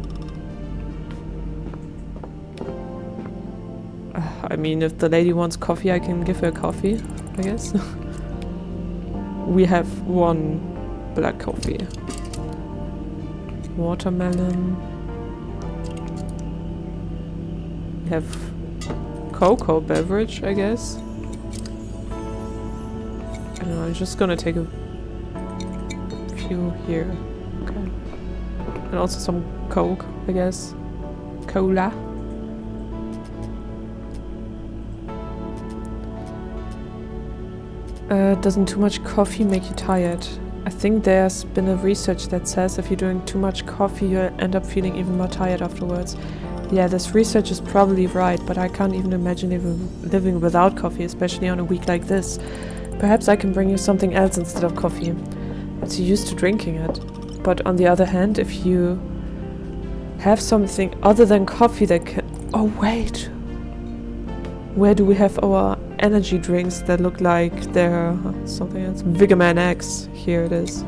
I mean, if the lady wants coffee, I can give her coffee, I guess. We have 1 black coffee. Watermelon. We have cocoa beverage, I guess. I don't know, I'm just gonna take a few here. Okay. And also some Coke, I guess. Cola. Doesn't too much coffee make you tired? I think there's been a research that says if you drink too much coffee, you'll end up feeling even more tired afterwards. Yeah, this research is probably right, but I can't even imagine living without coffee, especially on a week like this. Perhaps I can bring you something else instead of coffee. But you're used to drinking it. But on the other hand, if you have something other than coffee that can... Oh, wait! Where do we have our energy drinks that look like they're something else? Vigor Man X. Here it is.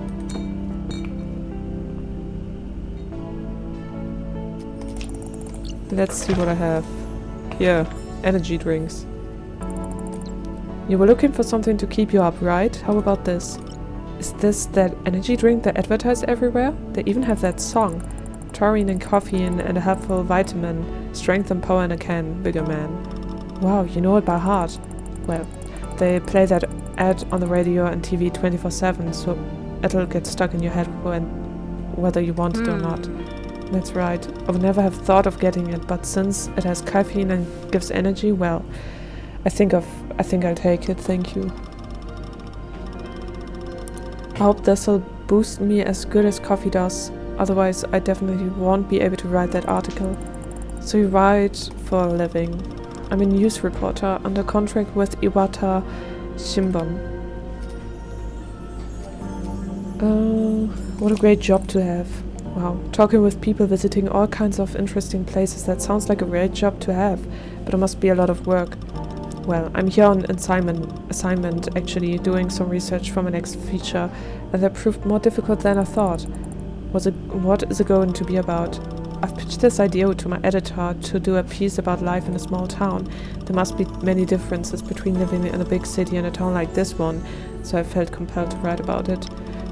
Let's see what I have. Here, energy drinks. You were looking for something to keep you up, right? How about this? Is this that energy drink they advertise everywhere? They even have that song. Taurine and caffeine and a helpful vitamin. Strength and power in a can. Bigger man. Wow, you know it by heart. Well, they play that ad on the radio and TV 24/7, so it'll get stuck in your head whether you want it or not. That's right. I would never have thought of getting it, but since it has caffeine and gives energy, well, I think I'll take it, thank you. I hope this'll boost me as good as coffee does. Otherwise, I definitely won't be able to write that article. So you write for a living. I'm a news reporter under contract with Iwata Shimbun. What a great job to have. Wow, talking with people, visiting all kinds of interesting places, that sounds like a great job to have, but it must be a lot of work. Well, I'm here on assignment actually, doing some research for my next feature, and that proved more difficult than I thought. What is it going to be about? I've pitched this idea to my editor to do a piece about life in a small town. There must be many differences between living in a big city and a town like this one, so I felt compelled to write about it.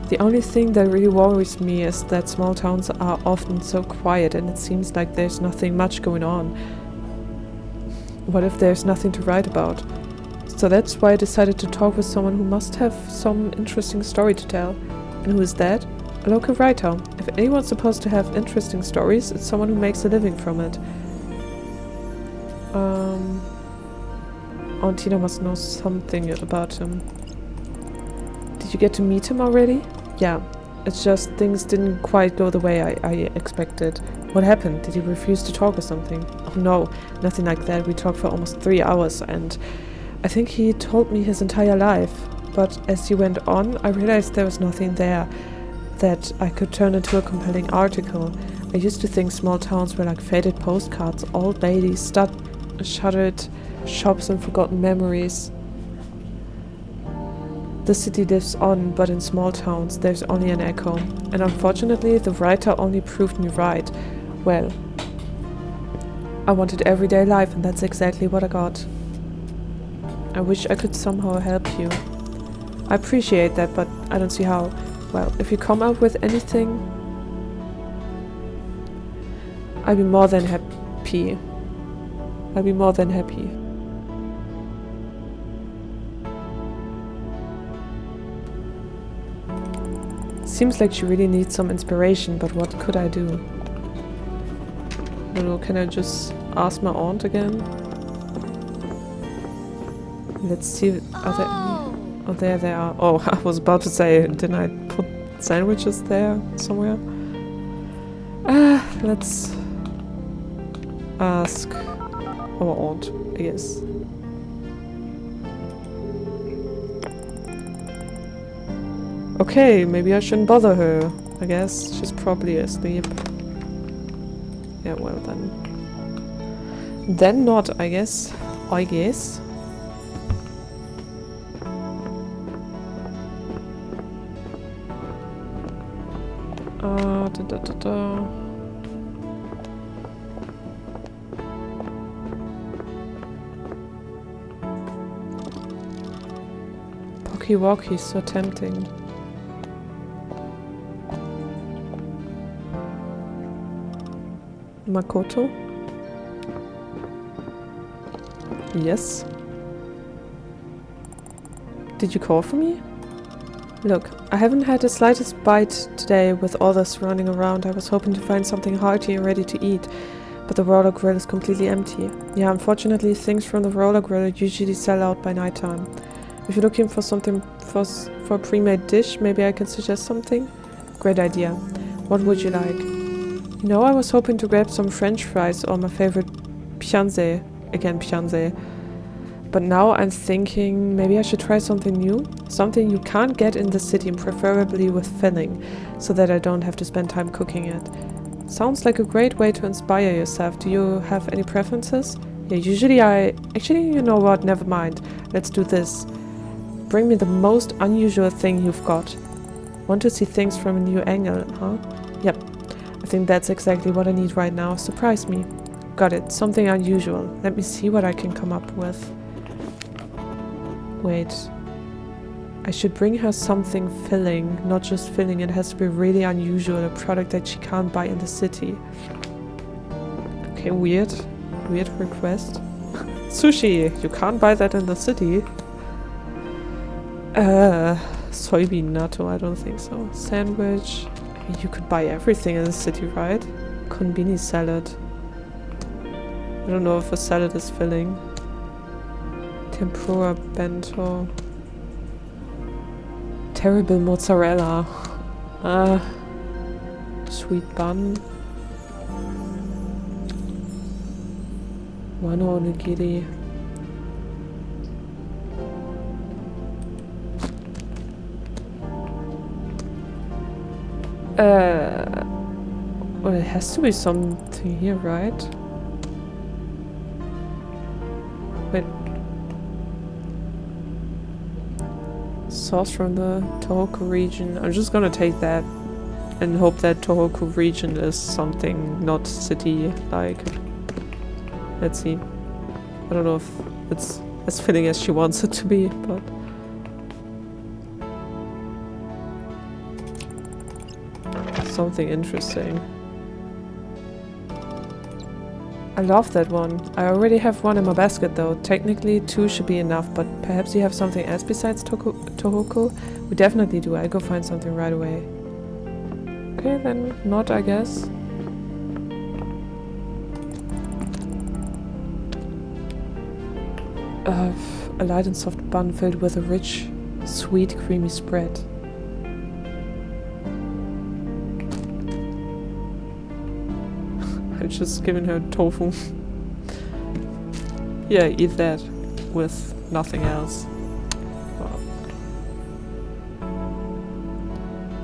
The only thing that really worries me is that small towns are often so quiet and it seems like there's nothing much going on. What if there's nothing to write about? So that's why I decided to talk with someone who must have some interesting story to tell. And who is that? A local writer. If anyone's supposed to have interesting stories, it's someone who makes a living from it. Aunt Tina must know something about him. Did you get to meet him already? Yeah. It's just things didn't quite go the way I expected. What happened? Did he refuse to talk or something? Oh no, nothing like that. We talked for almost 3 hours and I think he told me his entire life. But as he went on, I realized there was nothing there that I could turn into a compelling article. I used to think small towns were like faded postcards, old ladies, shuttered shops and forgotten memories. The city lives on, but in small towns there's only an echo. And unfortunately, the writer only proved me right. Well, I wanted everyday life, and that's exactly what I got. I wish I could somehow help you. I appreciate that, but I don't see how. Well, if you come up with anything, I'll be more than happy. I'll be more than happy. Seems like she really needs some inspiration, but what could I do? I don't know, can I just ask my aunt again? Let's see, are there any? Oh, there they are. Oh, I was about to say, didn't I put sandwiches there somewhere? Let's ask our aunt, I guess. Okay, maybe I shouldn't bother her. I guess she's probably asleep. Yeah, well then. Then not, I guess. I guess. Pocky Walkie, so tempting. Makoto? Yes? Did you call for me? Look, I haven't had the slightest bite today with all this running around. I was hoping to find something hearty and ready to eat, but the roller grill is completely empty. Yeah, unfortunately, things from the roller grill usually sell out by nighttime. If you're looking for something for a pre-made dish, maybe I can suggest something? Great idea. What would you like? You know, I was hoping to grab some French fries or my favorite pianze. Again, pianze. But now I'm thinking maybe I should try something new. Something you can't get in the city, and preferably with filling, so that I don't have to spend time cooking it. Sounds like a great way to inspire yourself. Do you have any preferences? Yeah, usually Actually, you know what? Never mind. Let's do this. Bring me the most unusual thing you've got. Want to see things from a new angle, huh? Yep. I think that's exactly what I need right now. Surprise me. Got it. Something unusual. Let me see what I can come up with. Wait. I should bring her something filling. Not just filling. It has to be really unusual. A product that she can't buy in the city. Okay, weird. Weird request. Sushi! You can't buy that in the city. Soybean natto, I don't think so. Sandwich. I mean, you could buy everything in the city, right? Konbini salad. I don't know if a salad is filling. Tempura bento. Terrible mozzarella. Sweet bun. Wano onigiri. Well, it has to be something here, right? Wait. Sauce from the Tohoku region. I'm just gonna take that and hope that Tohoku region is something not city-like. Let's see. I don't know if it's as filling as she wants it to be, but... something interesting. I love that one. I already have one in my basket though. Technically 2 should be enough, but perhaps you have something else besides Tohoku? We definitely do. I'll go find something right away. Okay, then not, I guess. A light and soft bun filled with a rich, sweet, creamy spread. I've just given her tofu. Yeah, eat that with nothing else. Wow.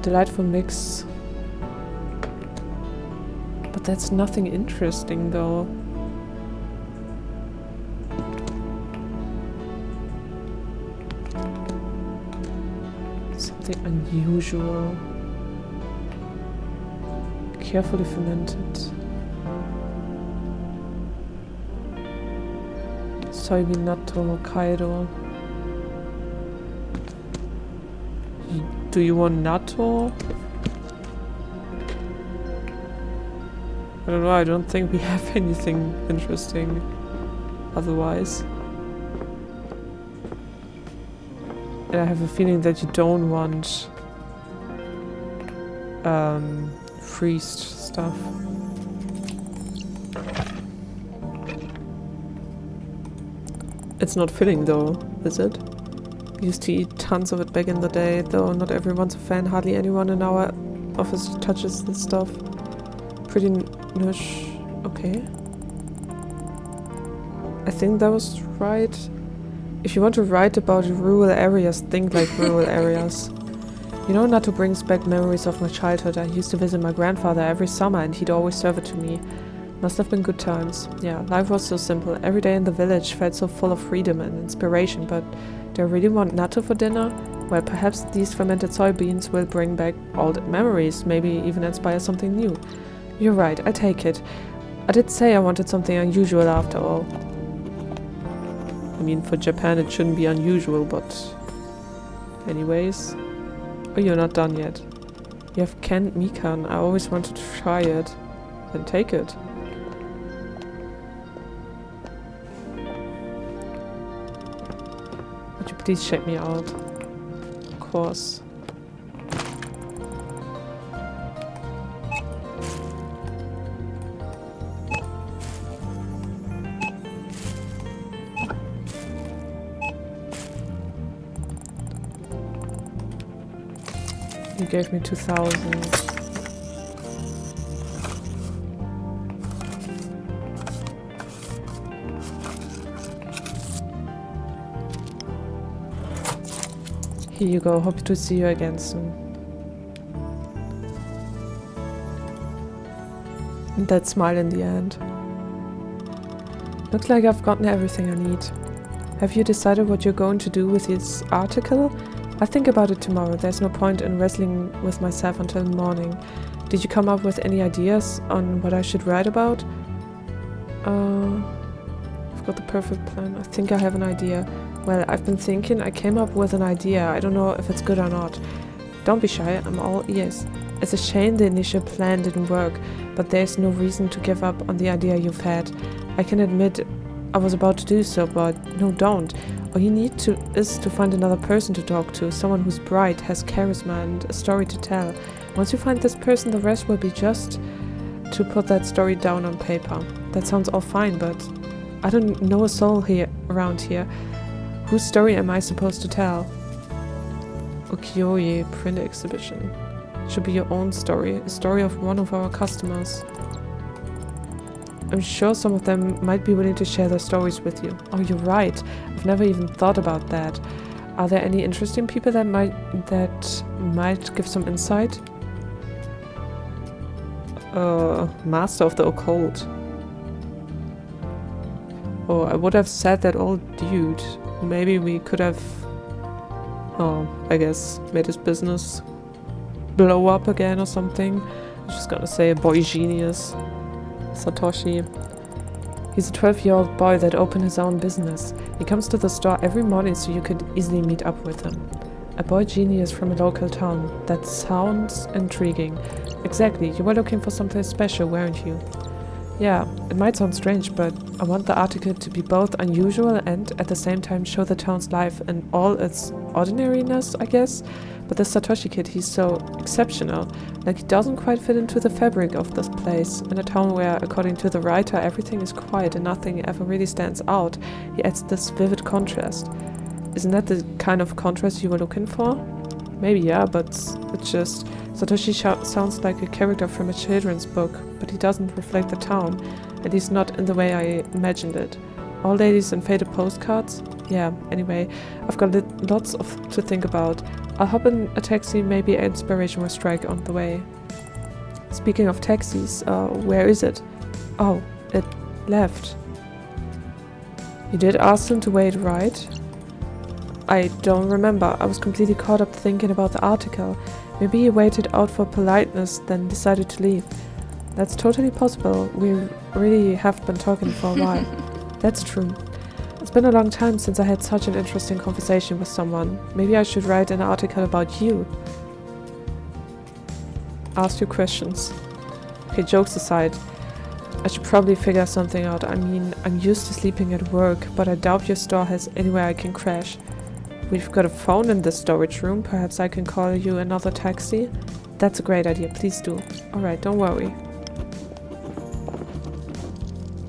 Delightful mix. But that's nothing interesting though. Something unusual. Carefully fermented. Soybean natto Hokkaido. Do you want natto? I don't know, I don't think we have anything interesting otherwise. And I have a feeling that you don't want freezed stuff. It's not filling though, is it? Used to eat tons of it back in the day, though not everyone's a fan. Hardly anyone in our office touches this stuff. Pretty niche. Okay. I think that was right. If you want to write about rural areas, think like rural areas. You know, natto brings back memories of my childhood. I used to visit my grandfather every summer and he'd always serve it to me. Must have been good times. Yeah, life was so simple. Every day in the village felt so full of freedom and inspiration, but do I really want natto for dinner? Well, perhaps these fermented soybeans will bring back old memories, maybe even inspire something new. You're right, I take it. I did say I wanted something unusual after all. I mean, for Japan it shouldn't be unusual, but... anyways. Oh, you're not done yet. You have canned mikan. I always wanted to try it. Then take it. Would you please check me out? Of course. You gave me 2,000. Here you go. Hope to see you again soon. And that smile in the end. Looks like I've gotten everything I need. Have you decided what you're going to do with this article? I'll think about it tomorrow. There's no point in wrestling with myself until morning. Did you come up with any ideas on what I should write about? I've got the perfect plan. I think I have an idea. Well, I've been thinking. I came up with an idea. I don't know if it's good or not. Don't be shy. I'm all ears. It's a shame the initial plan didn't work, but there's no reason to give up on the idea you've had. I can admit I was about to do so, but no, don't. All you need is to find another person to talk to, someone who's bright, has charisma and a story to tell. Once you find this person, the rest will be just to put that story down on paper. That sounds all fine, but I don't know a soul around here. Whose story am I supposed to tell? Ukiyo-e print exhibition. Should be your own story, a story of one of our customers. I'm sure some of them might be willing to share their stories with you. Oh, you're right. I've never even thought about that. Are there any interesting people that might give some insight? Master of the occult. Oh, I would have said that old dude. Maybe we could have, I guess, made his business blow up again or something. I was just gonna say a boy genius. Satoshi. He's a 12-year-old boy that opened his own business. He comes to the store every morning so you could easily meet up with him. A boy genius from a local town. That sounds intriguing. Exactly, you were looking for something special, weren't you? Yeah, it might sound strange, but I want the article to be both unusual and at the same time show the town's life in all its ordinariness, I guess. But the Satoshi kid, he's so exceptional. Like, he doesn't quite fit into the fabric of this place. In a town where, according to the writer, everything is quiet and nothing ever really stands out, he adds this vivid contrast. Isn't that the kind of contrast you were looking for? Maybe, yeah, but it's just... Satoshi sounds like a character from a children's book, but he doesn't reflect the town, at least not in the way I imagined it. All ladies and faded postcards? Yeah, anyway, I've got lots to think about. I'll hop in a taxi, maybe inspiration will strike on the way. Speaking of taxis, where is it? Oh, it left. You did ask them to wait, right? I don't remember. I was completely caught up thinking about the article. Maybe he waited out for politeness, then decided to leave. That's totally possible. We really have been talking for a while. That's true. It's been a long time since I had such an interesting conversation with someone. Maybe I should write an article about you. Ask you questions. Okay, jokes aside. I should probably figure something out. I mean, I'm used to sleeping at work, but I doubt your store has anywhere I can crash. We've got a phone in the storage room. Perhaps I can call you another taxi? That's a great idea. Please do. Alright, don't worry.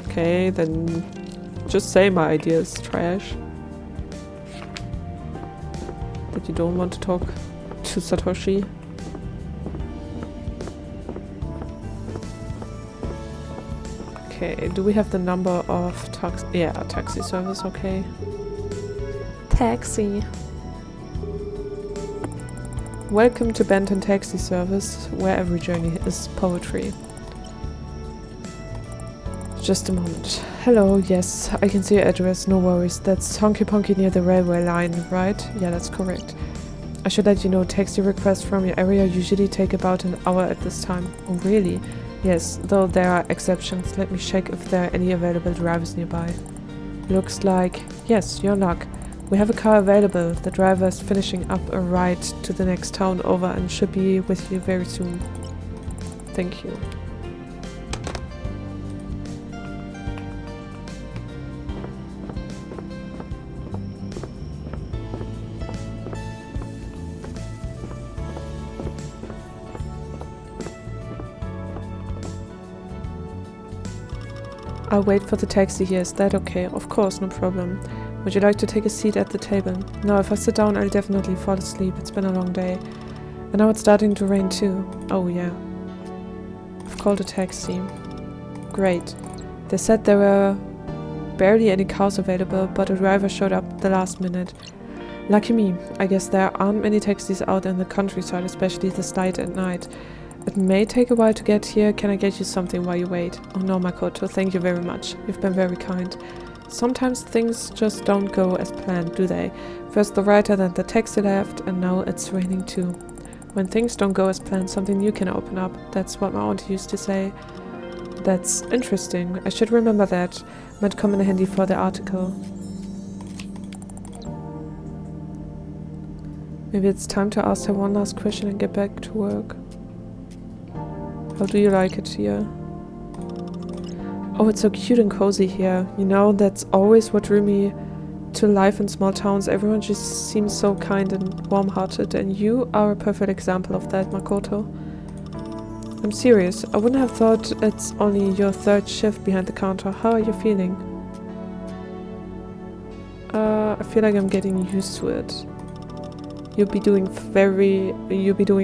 Okay, then just say my idea is trash. That you don't want to talk to Satoshi. Okay, do we have the number of taxi service, okay. Taxi. Welcome to Benton Taxi Service, where every journey is poetry. Just a moment. Hello, yes, I can see your address, no worries. That's Honky Ponky near the railway line, right? Yeah, that's correct. I should let you know, taxi requests from your area usually take about an hour at this time. Oh, really? Yes, though there are exceptions. Let me check if there are any available drivers nearby. Looks like... yes, your luck. We have a car available. The driver is finishing up a ride to the next town over and should be with you very soon. Thank you. I'll wait for the taxi here. Is that okay? Of course, no problem. Would you like to take a seat at the table? No, if I sit down, I'll definitely fall asleep. It's been a long day. And now it's starting to rain too. Oh yeah. I've called a taxi. Great. They said there were barely any cars available, but a driver showed up the last minute. Lucky me. I guess there aren't many taxis out in the countryside, especially this late at night. It may take a while to get here. Can I get you something while you wait? Oh no, Makoto, thank you very much. You've been very kind. Sometimes things just don't go as planned, do they? First the writer, then the taxi left, and now it's raining too. When things don't go as planned, something new can open up. That's what my aunt used to say. That's interesting. I should remember that. Might come in handy for the article. Maybe it's time to ask her one last question and get back to work. How do you like it here? Oh, it's so cute and cozy here. You know, that's always what drew me to life in small towns. Everyone just seems so kind and warm-hearted, and you are a perfect example of that, Makoto. I'm serious. I wouldn't have thought it's only your third shift behind the counter. How are you feeling? I feel like I'm getting used to it. You'll be doing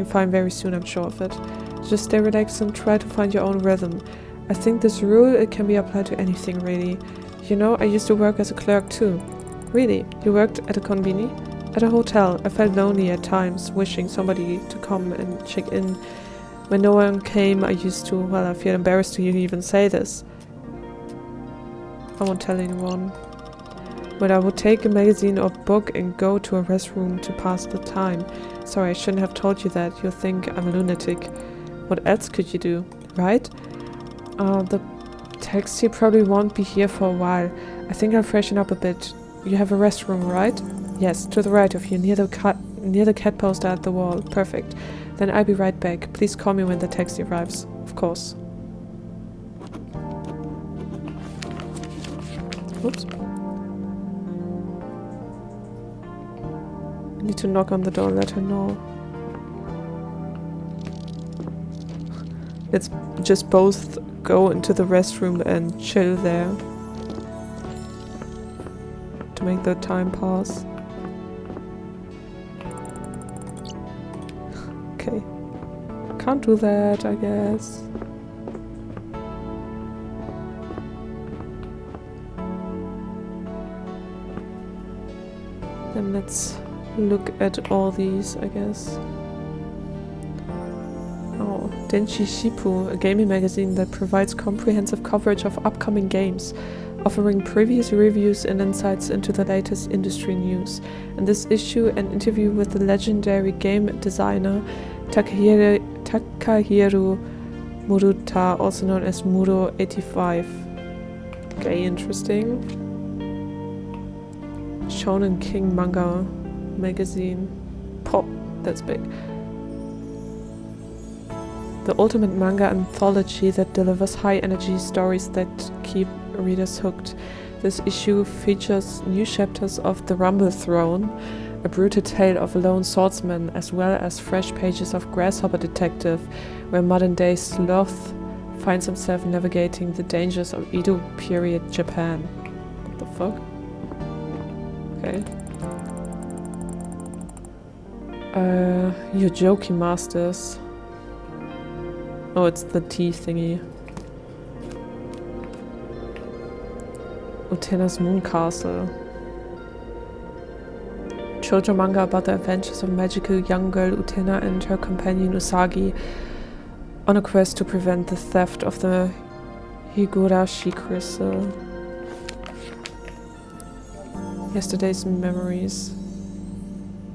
fine very soon, I'm sure of it. Just stay relaxed and try to find your own rhythm. I think this rule, it can be applied to anything, really. You know, I used to work as a clerk too. Really? You worked at a konbini? At a hotel. I felt lonely at times, wishing somebody to come and check in. When no one came, I feel embarrassed to even say this. I won't tell anyone. But I would take a magazine or book and go to a restroom to pass the time. Sorry, I shouldn't have told you that. You'll think I'm a lunatic. What else could you do, right? The taxi probably won't be here for a while. I think I'll freshen up a bit. You have a restroom, right? Yes, to the right of you, near the cat poster at the wall. Perfect. Then I'll be right back. Please call me when the taxi arrives. Of course. Whoops. I need to knock on the door and let her know. Let's just both go into the restroom and chill there. To make the time pass. Okay. Can't do that, I guess. Then let's look at all these, I guess. Oh, Denshi Shippu, a gaming magazine that provides comprehensive coverage of upcoming games, offering previous reviews and insights into the latest industry news. In this issue, an interview with the legendary game designer Takahiro Muruta, also known as Muro85. Okay, interesting. Shonen King manga magazine. Pop, that's big. The ultimate manga anthology that delivers high-energy stories that keep readers hooked. This issue features new chapters of The Rumble Throne, a brutal tale of a lone swordsman, as well as fresh pages of Grasshopper Detective, where modern-day Sloth finds himself navigating the dangers of Edo period Japan. What the fuck? Okay. Yojoki Masters. Oh, it's the tea thingy. Utena's Moon Castle. Shoujo manga about the adventures of magical young girl Utena and her companion Usagi on a quest to prevent the theft of the Higurashi crystal. Yesterday's memories.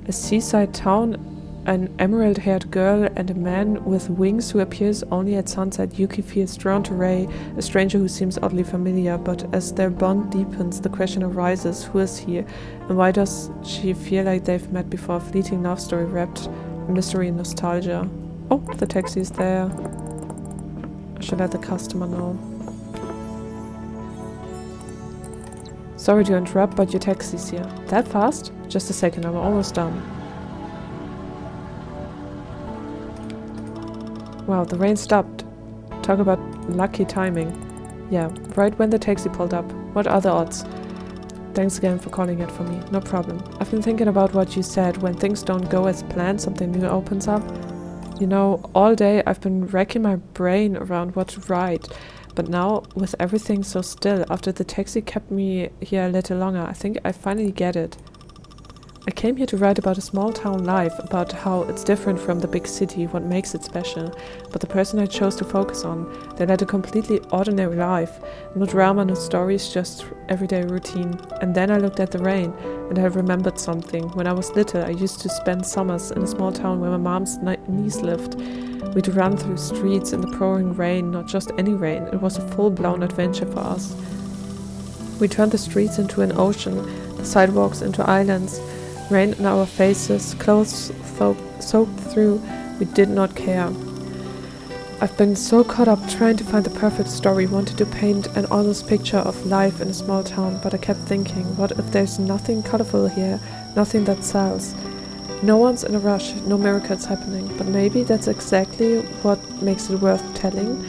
A seaside town, an emerald-haired girl and a man with wings who appears only at sunset. Yuki feels drawn to Rei, a stranger who seems oddly familiar, but as their bond deepens, the question arises, who is he, and why does she feel like they've met before? A fleeting love story wrapped in mystery and nostalgia. Oh, the taxi is there. I should let the customer know. Sorry to interrupt, but your taxi's here. That fast? Just a second, I'm almost done. Wow, the rain stopped. Talk about lucky timing. Yeah, right when the taxi pulled up. What are the odds? Thanks again for calling it for me. No problem. I've been thinking about what you said. When things don't go as planned, something new opens up. You know, all day I've been racking my brain around what to write. But now, with everything so still, after the taxi kept me here a little longer, I think I finally get it. I came here to write about a small town life, about how it's different from the big city, what makes it special. But the person I chose to focus on, they led a completely ordinary life. No drama, no stories, just everyday routine. And then I looked at the rain, and I remembered something. When I was little, I used to spend summers in a small town where my mom's niece lived. We'd run through streets in the pouring rain, not just any rain, it was a full-blown adventure for us. We turned the streets into an ocean, the sidewalks into islands. Rain in our faces, clothes soaked through, we did not care. I've been so caught up trying to find the perfect story, wanted to paint an honest picture of life in a small town, but I kept thinking, what if there's nothing colorful here, nothing that sells? No one's in a rush, no miracles happening, but maybe that's exactly what makes it worth telling.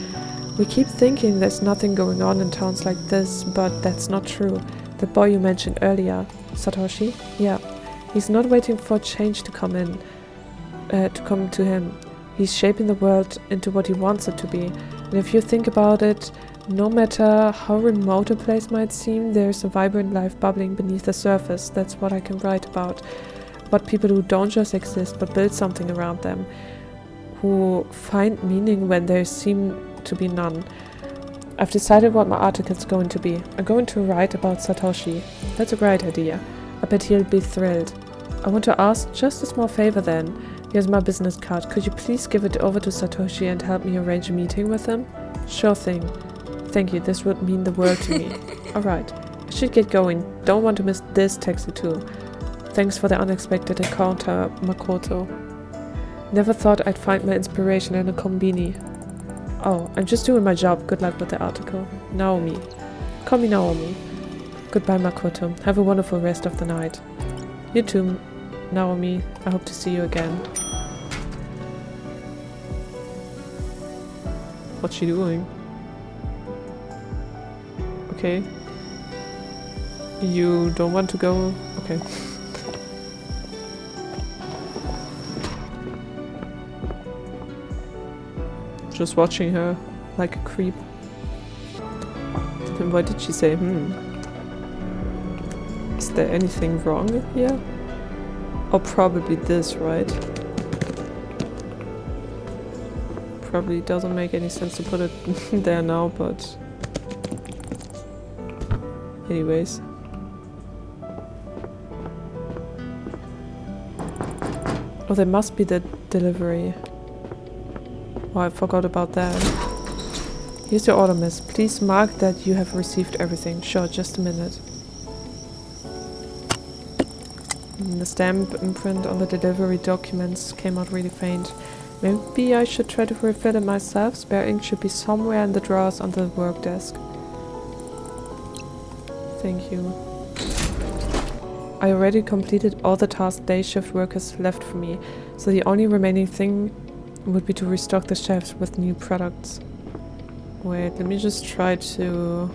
We keep thinking there's nothing going on in towns like this, but that's not true. The boy you mentioned earlier, Satoshi? Yeah. He's not waiting for change to come to him. He's shaping the world into what he wants it to be. And if you think about it, no matter how remote a place might seem, there's a vibrant life bubbling beneath the surface. That's what I can write about. About people who don't just exist, but build something around them. Who find meaning when there seem to be none. I've decided what my article's going to be. I'm going to write about Satoshi. That's a great idea. I bet he'll be thrilled. I want to ask just a small favor then. Here's my business card. Could you please give it over to Satoshi and help me arrange a meeting with him? Sure thing. Thank you, this would mean the world to me. Alright, I should get going. Don't want to miss this taxi too. Thanks for the unexpected encounter, Makoto. Never thought I'd find my inspiration in a konbini. Oh, I'm just doing my job. Good luck with the article. Naomi. Call me Naomi. Goodbye, Makoto. Have a wonderful rest of the night. You too, Naomi. I hope to see you again. What's she doing? Okay. You don't want to go? Okay. Just watching her like a creep. Then what did she say? Is there anything wrong here? Or probably this, right? Probably doesn't make any sense to put it there now, but... anyways. Oh, there must be the delivery. Oh, I forgot about that. Here's your order, miss. Please mark that you have received everything. Sure, just a minute. The stamp imprint on the delivery documents came out really faint. Maybe I should try to refill it myself. Spare ink should be somewhere in the drawers on the work desk. Thank you. I already completed all the tasks day shift workers left for me, so the only remaining thing would be to restock the shelves with new products. Wait, let me just try to...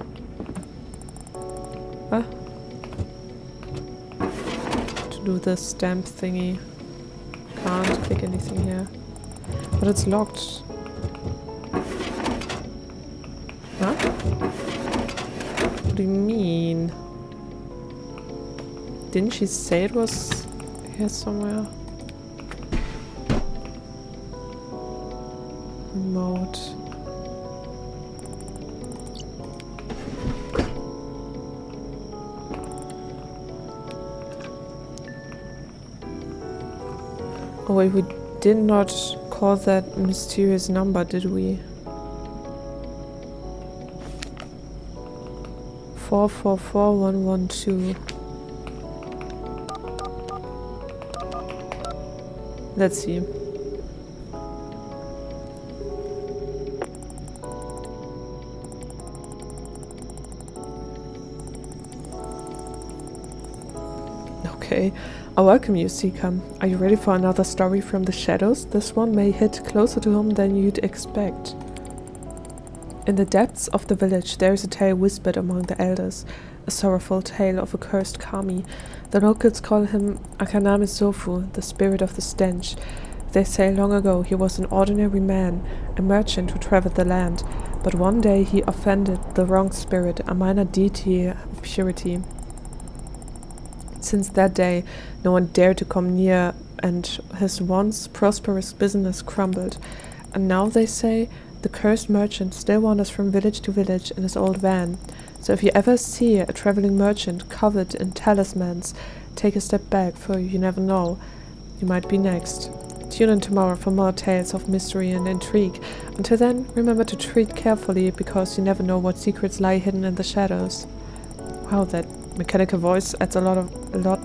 to do the stamp thingy. Can't click anything here. But it's locked. Huh? What do you mean? Didn't she say it was here somewhere? Remote. Oh wait, we did not call that mysterious number, did we? 444112. Let's see. Okay, I welcome you, Seeker. Are you ready for another story from the shadows? This one may hit closer to home than you'd expect. In the depths of the village, there is a tale whispered among the elders, a sorrowful tale of a cursed kami. The locals call him Akaname Sofu, the spirit of the stench. They say long ago he was an ordinary man, a merchant who traveled the land, but one day he offended the wrong spirit, a minor deity of purity. Since that day, no one dared to come near, and his once prosperous business crumbled. And now they say the cursed merchant still wanders from village to village in his old van. So if you ever see a traveling merchant covered in talismans, take a step back, for you never know. You might be next. Tune in tomorrow for more tales of mystery and intrigue. Until then, remember to tread carefully, because you never know what secrets lie hidden in the shadows. Wow, that mechanical voice adds a lot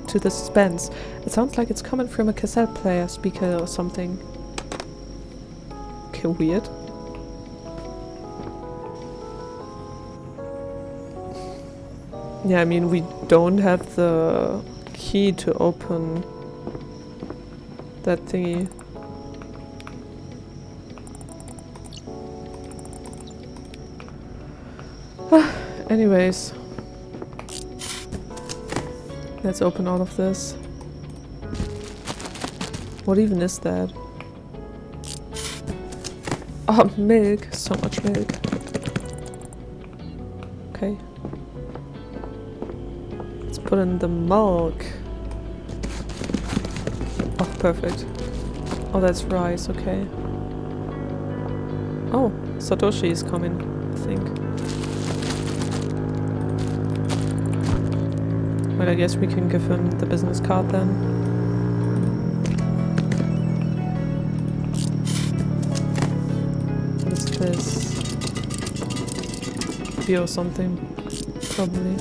to the suspense. It sounds like it's coming from a cassette player speaker or something. Okay, weird. Yeah, I mean, we don't have the key to open that thingy. Anyways. Let's open all of this. What even is that? Oh, milk. So much milk. Okay. Let's put in the milk. Oh, perfect. Oh, that's rice. Okay. Oh, Satoshi is coming, I think. Well, I guess we can give him the business card then. What is this? Beer or something, probably.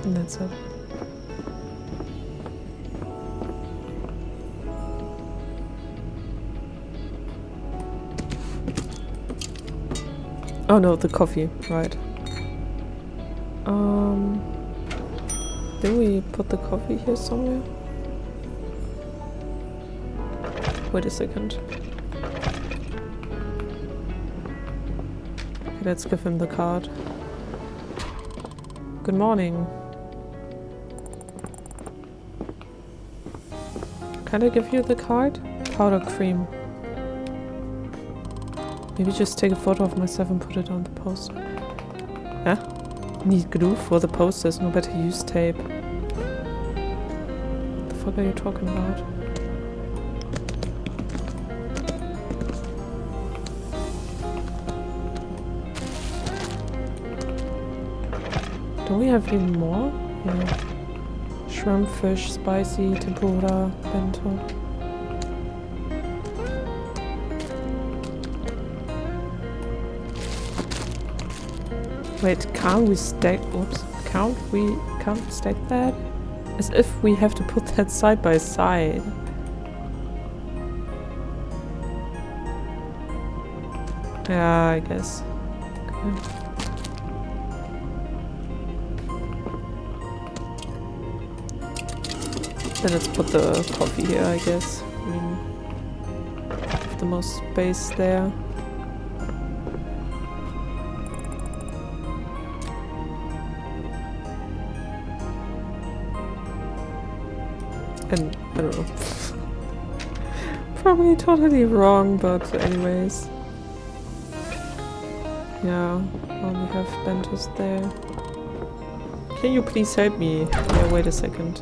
And that's it. Oh no, the coffee, right. Did we put the coffee here somewhere? Wait a second. Okay, let's give him the card. Good morning. Can I give you the card? Powder cream. Maybe just take a photo of myself and put it on the poster. Yeah? Need glue for the posters, no better use tape. What the fuck are you talking about? Don't we have even more? Yeah. Shrimp, fish, spicy, tempura, bento. Wait, can't we stack... Oops. Can't stack that? As if we have to put that side by side. Yeah, I guess. Okay. Then let's put the coffee here, I guess. I mean, have the most space there. And, I don't know. Probably totally wrong, but anyways. Yeah, only have bentos there. Can you please help me? Yeah, wait a second.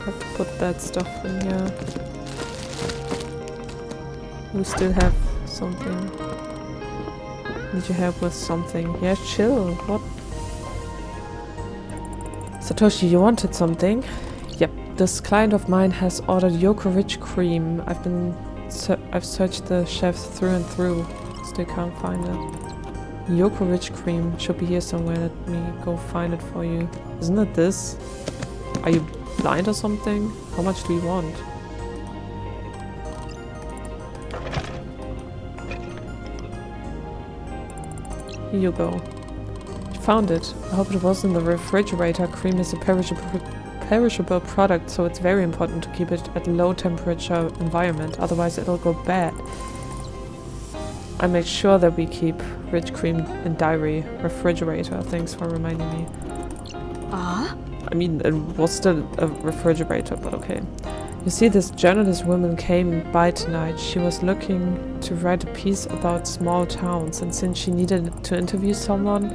Have to put that stuff in here. We still have something. Need your help with something. Yeah, chill. What? Satoshi, you wanted something? Yep, this client of mine has ordered Yoko Rich cream. I've searched the shelves through and through. Still can't find it. Yoko Rich cream should be here somewhere. Let me go find it for you. Isn't it this? Are you blind or something? How much do you want? Here you go. Found it. I hope it was in the refrigerator. Cream is a perishable product, so it's very important to keep it at low temperature environment, otherwise it'll go bad. I made sure that we keep rich cream in dairy refrigerator. Thanks for reminding me. Ah? I mean, it was still a refrigerator, but okay. You see, this journalist woman came by tonight. She was looking to write a piece about small towns, and since she needed to interview someone,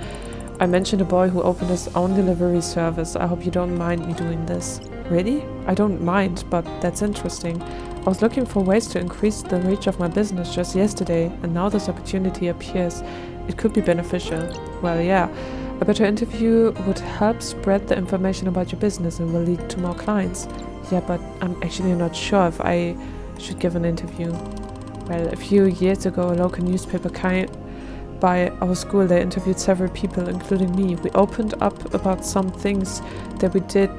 I mentioned a boy who opened his own delivery service. I hope you don't mind me doing this. Really? I don't mind, but that's interesting. I was looking for ways to increase the reach of my business just yesterday, and now this opportunity appears. It could be beneficial. Well, yeah. A better interview would help spread the information about your business and will lead to more clients. Yeah, but I'm actually not sure if I should give an interview. Well, a few years ago, a local newspaper came by our school. They interviewed several people, including me. We opened up about some things that we did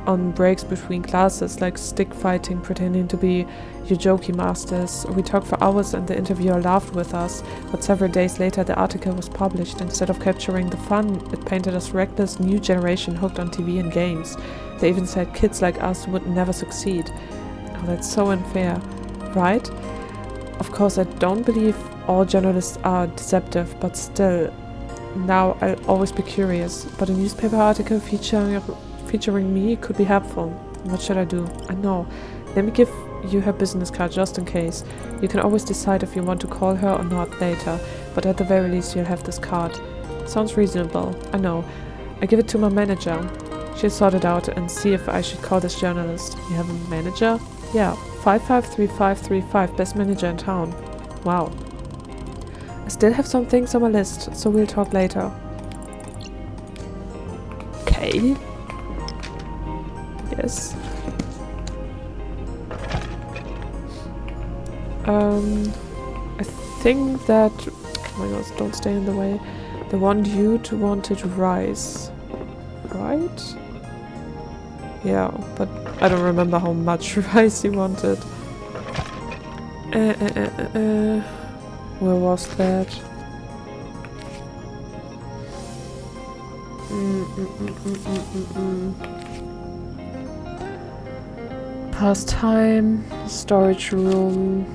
on breaks between classes, like stick fighting, pretending to be Yojoki masters. We talked for hours and the interviewer laughed with us, but several days later the article was published. Instead of capturing the fun, it painted us reckless new generation hooked on TV and games. They even said kids like us would never succeed. Oh, that's so unfair, right? Of course, I don't believe all journalists are deceptive, but still, now I'll always be curious. But a newspaper article featuring me could be helpful. What should I do? I know. Let me give you her business card just in case. You can always decide if you want to call her or not later, but at the very least you'll have this card. Sounds reasonable. I know. I give it to my manager. She'll sort it out and see if I should call this journalist. You have a manager? Yeah, 553535, best manager in town. Wow. I still have some things on my list, so we'll talk later. Okay. Yes. I think that... Oh my god, don't stay in the way. The one dude wanted rice. Right? Yeah, but I don't remember how much rice he wanted. Where was that? Pastime, storage room.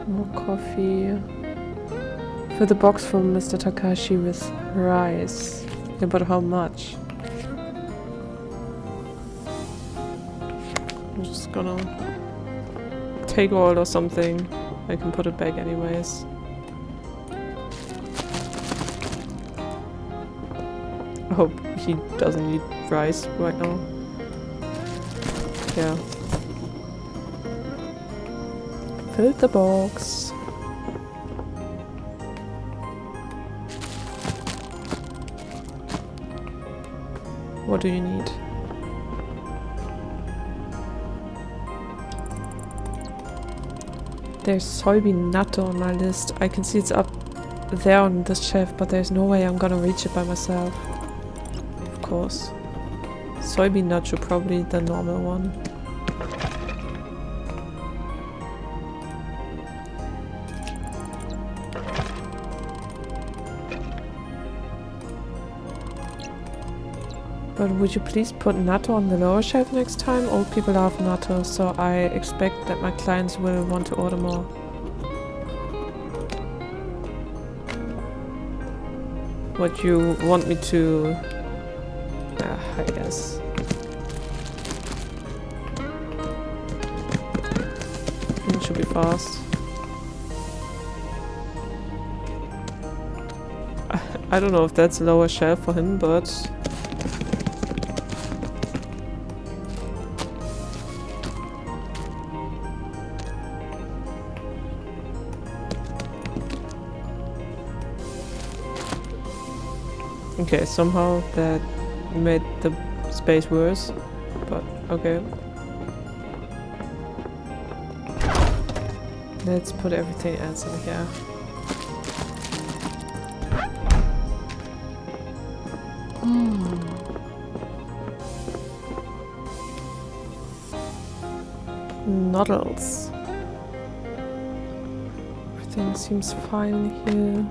More coffee. Fill the box for Mr. Takashi with rice. Yeah, but how much? I'm just gonna take all or something. I can put it back anyways. I hope he doesn't need rice right now. Yeah. Fill the box. What do you need? There's soybean natto on my list. I can see it's up there on this shelf, but there's no way I'm gonna reach it by myself. Of course. Soybean nacho, probably the normal one. But would you please put natto on the lower shelf next time? Old people love natto, so I expect that my clients will want to order more. What you want me to... I guess. It should be fast. I don't know if that's lower shelf for him, but... Okay, somehow that made the space worse, but okay. Let's put everything else in here. Noodles. Everything seems fine here.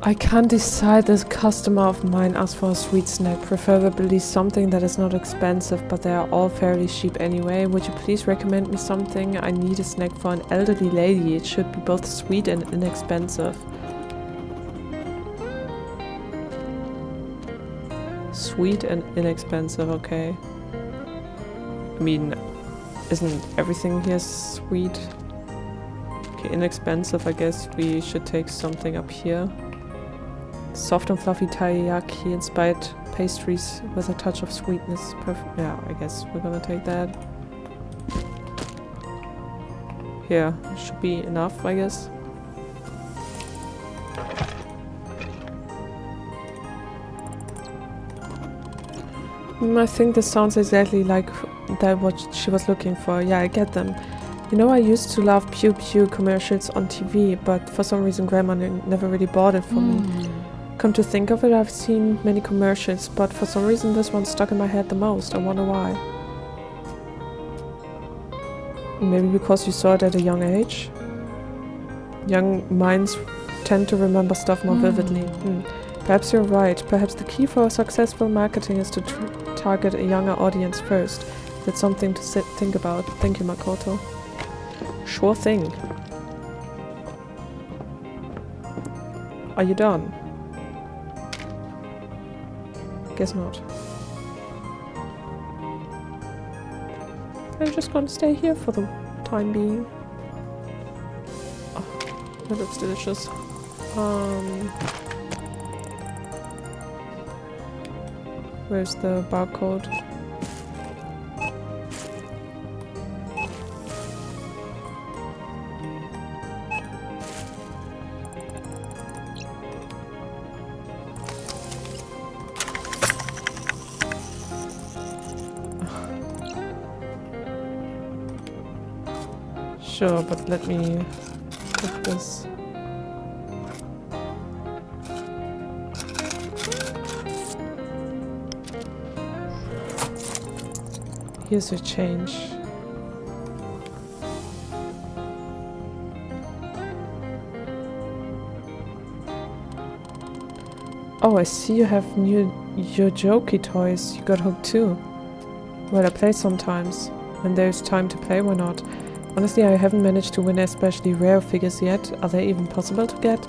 I can't decide. This customer of mine asked for a sweet snack, preferably something that is not expensive, but they are all fairly cheap anyway. Would you please recommend me something? I need a snack for an elderly lady. It should be both sweet and inexpensive. Sweet and inexpensive, okay. I mean, isn't everything here sweet? Okay, inexpensive, I guess we should take something up here. Soft and fluffy teriyaki inspired pastries with a touch of sweetness. Perfect. Yeah, I guess we're gonna take that. Here, should be enough, I guess. I think this sounds exactly like that what she was looking for. Yeah, I get them. You know, I used to love Pew Pew commercials on TV, but for some reason Grandma never really bought it for me. Come to think of it, I've seen many commercials, but for some reason this one stuck in my head the most. I wonder why. Maybe because you saw it at a young age? Young minds tend to remember stuff more vividly. Perhaps you're right. Perhaps the key for successful marketing is to target a younger audience first. That's something to think about. Thank you, Makoto. Sure thing. Are you done? Guess not. I'm just gonna stay here for the time being. Oh, that looks delicious. Where's the barcode? Sure, but let me put this. Here's your change. Oh, I see you have new Yojoki toys. You got hooked too. Well, I play sometimes. When there's time to play, why not? Honestly, I haven't managed to win especially rare figures yet. Are they even possible to get?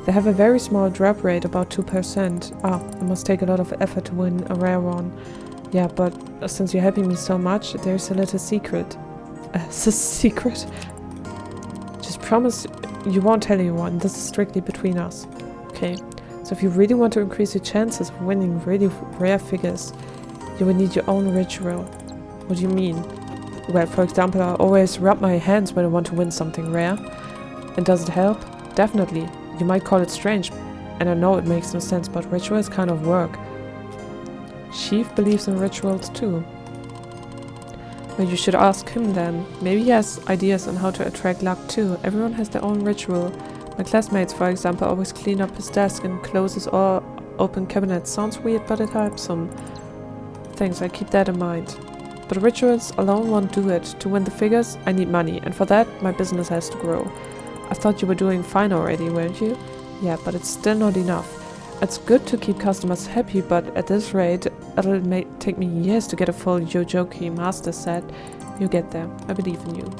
They have a very small drop rate, about 2%. Ah, it must take a lot of effort to win a rare one. Yeah, but since you're helping me so much, there's a little secret. It's a secret? Just promise you won't tell anyone. This is strictly between us. Okay. So if you really want to increase your chances of winning really rare figures, you will need your own ritual. What do you mean? Well, for example, I always rub my hands when I want to win something rare. And does it help? Definitely. You might call it strange, and I know it makes no sense, but rituals kind of work. Chief believes in rituals too. Well, you should ask him then. Maybe he has ideas on how to attract luck too. Everyone has their own ritual. My classmates, for example, always clean up his desk and closes all open cabinets. Sounds weird, but it helps him. Thanks, I keep that in mind. But rituals alone won't do it. To win the figures, I need money, and for that, my business has to grow. I thought you were doing fine already, weren't you? Yeah, but it's still not enough. It's good to keep customers happy, but at this rate, it'll take me years to get a full Yojoki master set. You'll get there. I believe in you.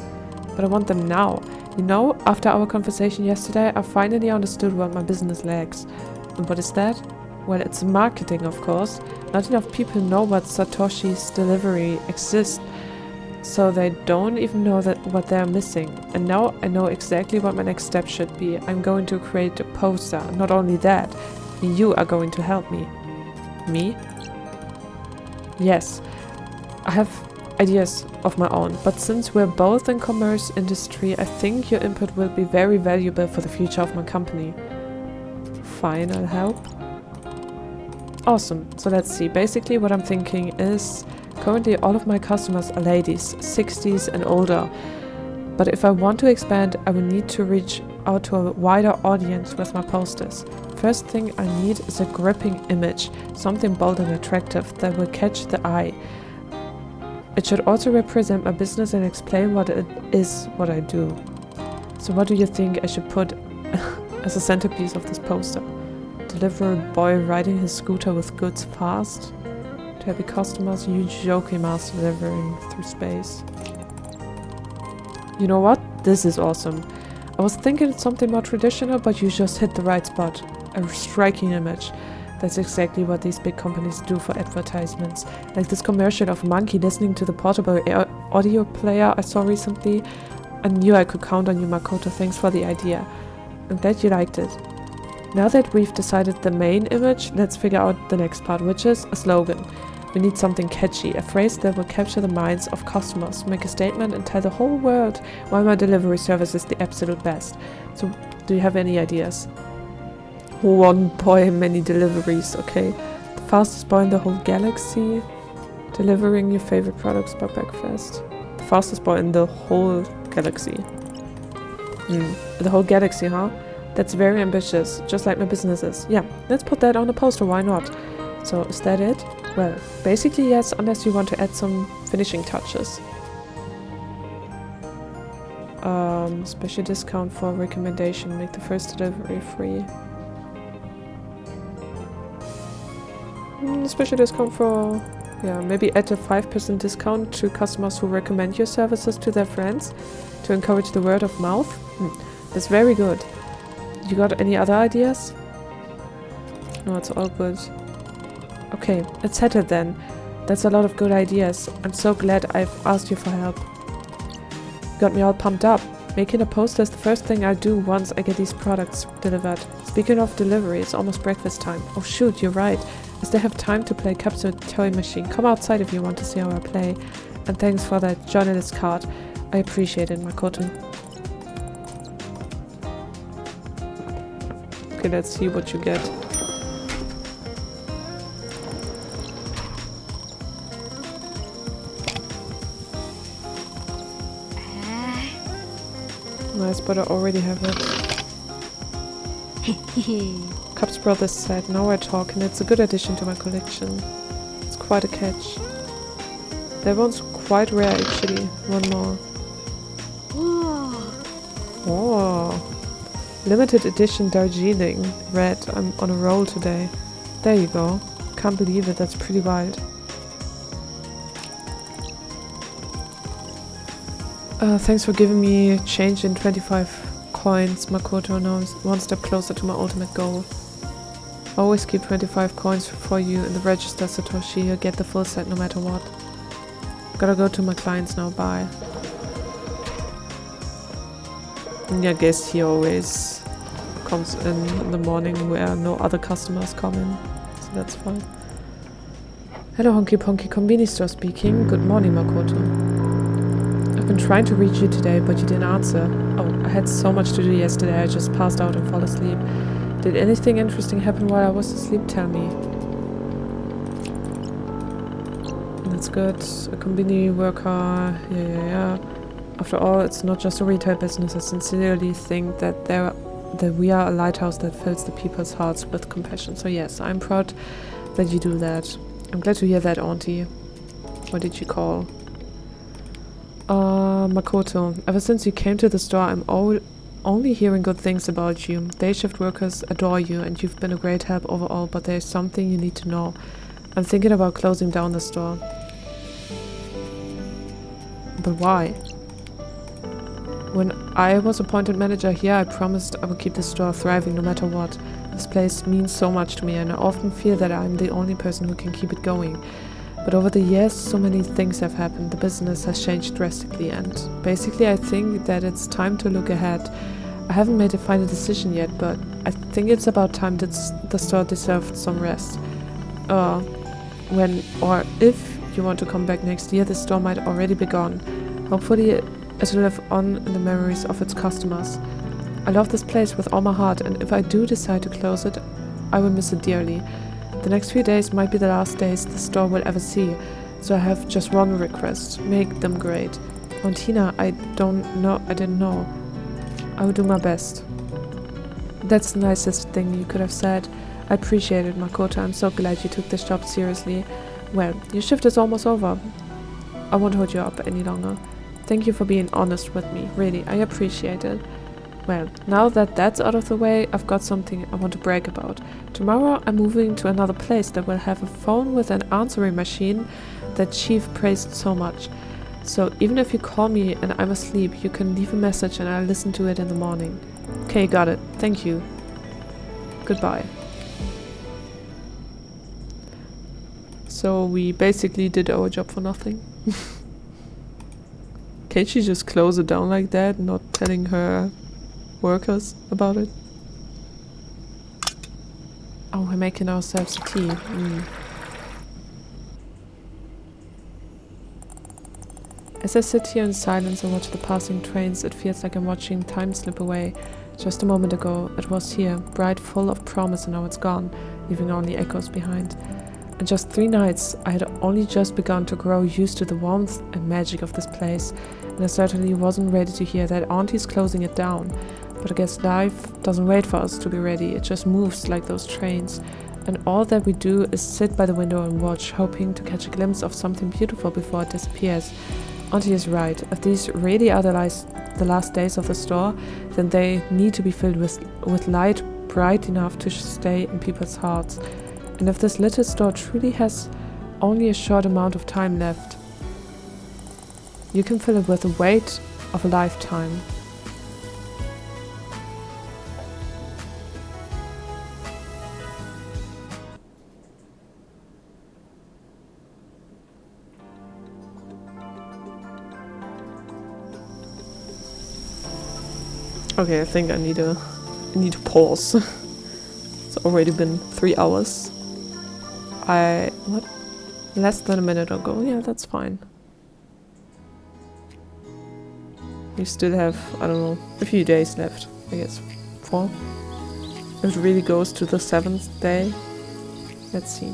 But I want them now. You know, after our conversation yesterday, I finally understood what my business lacks. And what is that? Well, it's marketing, of course. Not enough people know what Satoshi's delivery exists, so they don't even know what they're missing. And now I know exactly what my next step should be. I'm going to create a poster. Not only that, you are going to help me. Me? Yes. I have ideas of my own, but since we're both in commerce industry, I think your input will be very valuable for the future of my company. Fine, I'll help. Awesome. So let's see. Basically what I'm thinking is currently all of my customers are ladies, 60s and older. But if I want to expand, I will need to reach out to a wider audience with my posters. First thing I need is a gripping image, something bold and attractive that will catch the eye. It should also represent my business and explain what it is, what I do. So what do you think I should put as a centerpiece of this poster? Delivery boy riding his scooter with goods fast? To happy customers, huge Yojoki master delivering through space. You know what? This is awesome. I was thinking it's something more traditional, but you just hit the right spot. A striking image. That's exactly what these big companies do for advertisements. Like this commercial of a monkey listening to the portable audio player I saw recently. I knew I could count on you, Makoto. Thanks for the idea. I'm glad you liked it. Now that we've decided the main image, let's figure out the next part, which is a slogan. We need something catchy, a phrase that will capture the minds of customers, make a statement and tell the whole world why my delivery service is the absolute best. So, do you have any ideas? One boy, many deliveries, okay? The fastest boy in the whole galaxy, delivering your favorite products by breakfast. The fastest boy in the whole galaxy. The whole galaxy, huh? That's very ambitious, just like my business is. Yeah, let's put that on a poster, why not? So, is that it? Well, basically yes, unless you want to add some finishing touches. Special discount for recommendation, make the first delivery free. Special discount for, yeah, maybe add a 5% discount to customers who recommend your services to their friends to encourage the word of mouth. That's very good. You got any other ideas? No, it's all good. Okay, let's settle then. That's a lot of good ideas. I'm so glad I've asked you for help. You got me all pumped up. Making a poster is the first thing I do once I get these products delivered. Speaking of delivery, it's almost breakfast time. Oh shoot, you're right. I still have time to play capsule toy machine. Come outside if you want to see how I play. And thanks for that journalist card. I appreciate it, Makoto. Okay, let's see what you get. Nice, but I already have it. Cups Brothers set, now we're talking. It's a good addition to my collection. It's quite a catch. That one's quite rare actually. One more. Oh. Limited edition Darjeeling. Red. I'm on a roll today. There you go. Can't believe it. That's pretty wild. Thanks for giving me change in 25 coins, Makoto. Now I'm one step closer to my ultimate goal. Always keep 25 coins for you in the register, Satoshi. You'll get the full set no matter what. Gotta go to my clients now. Bye. And I guess he always comes in the morning where no other customers come in. So that's fine. Hello, Honky Ponky Konbini store speaking. Good morning, Makoto. I've been trying to reach you today, but you didn't answer. Oh, I had so much to do yesterday, I just passed out and fell asleep. Did anything interesting happen while I was asleep? Tell me. That's good. A konbini worker. Yeah. After all, it's not just a retail business. I sincerely think that we are a lighthouse that fills the people's hearts with compassion. So yes, I'm proud that you do that. I'm glad to hear that, Auntie. What did you call? Makoto, ever since you came to the store, I'm only hearing good things about you. Day shift workers adore you, and you've been a great help overall, but there's something you need to know. I'm thinking about closing down the store. But why? When I was appointed manager here, I promised I would keep the store thriving no matter what. This place means so much to me, and I often feel that I'm the only person who can keep it going. But over the years, so many things have happened. The business has changed drastically, and basically I think that it's time to look ahead. I haven't made a final decision yet, but I think it's about time that the store deserved some rest. When or if you want to come back next year, the store might already be gone. Hopefully it will live on in the memories of its customers. I love this place with all my heart, and if I do decide to close it, I will miss it dearly. The next few days might be the last days the store will ever see, so I have just one request: make them great. And Tina, I didn't know. I will do my best. That's the nicest thing you could have said. I appreciate it, Makoto. I'm so glad you took this job seriously. Well, your shift is almost over. I won't hold you up any longer. Thank you for being honest with me. Really, I appreciate it. Well, now that that's out of the way, I've got something I want to brag about. Tomorrow I'm moving to another place that will have a phone with an answering machine that Chief praised so much. So even if you call me and I'm asleep, you can leave a message and I'll listen to it in the morning. Okay, got it. Thank you. Goodbye. So we basically did our job for nothing. Can't she just close it down like that, not telling her workers about it? Oh, we're making ourselves tea. As I sit here in silence and watch the passing trains, it feels like I'm watching time slip away. Just a moment ago, it was here, bright, full of promise, and now it's gone, leaving only echoes behind. In just 3 nights, I had only just begun to grow used to the warmth and magic of this place, and I certainly wasn't ready to hear that Auntie's closing it down. But I guess life doesn't wait for us to be ready, it just moves like those trains. And all that we do is sit by the window and watch, hoping to catch a glimpse of something beautiful before it disappears. Auntie is right. If these really are the last days of the store, then they need to be filled with light bright enough to stay in people's hearts. And if this little store truly has only a short amount of time left, you can fill it with the weight of a lifetime. Okay, I think I need to pause. It's already been 3 hours. Less than a minute ago. Yeah, that's fine. We still have, I don't know, a few days left. I guess 4. If it really goes to the 7th day. Let's see.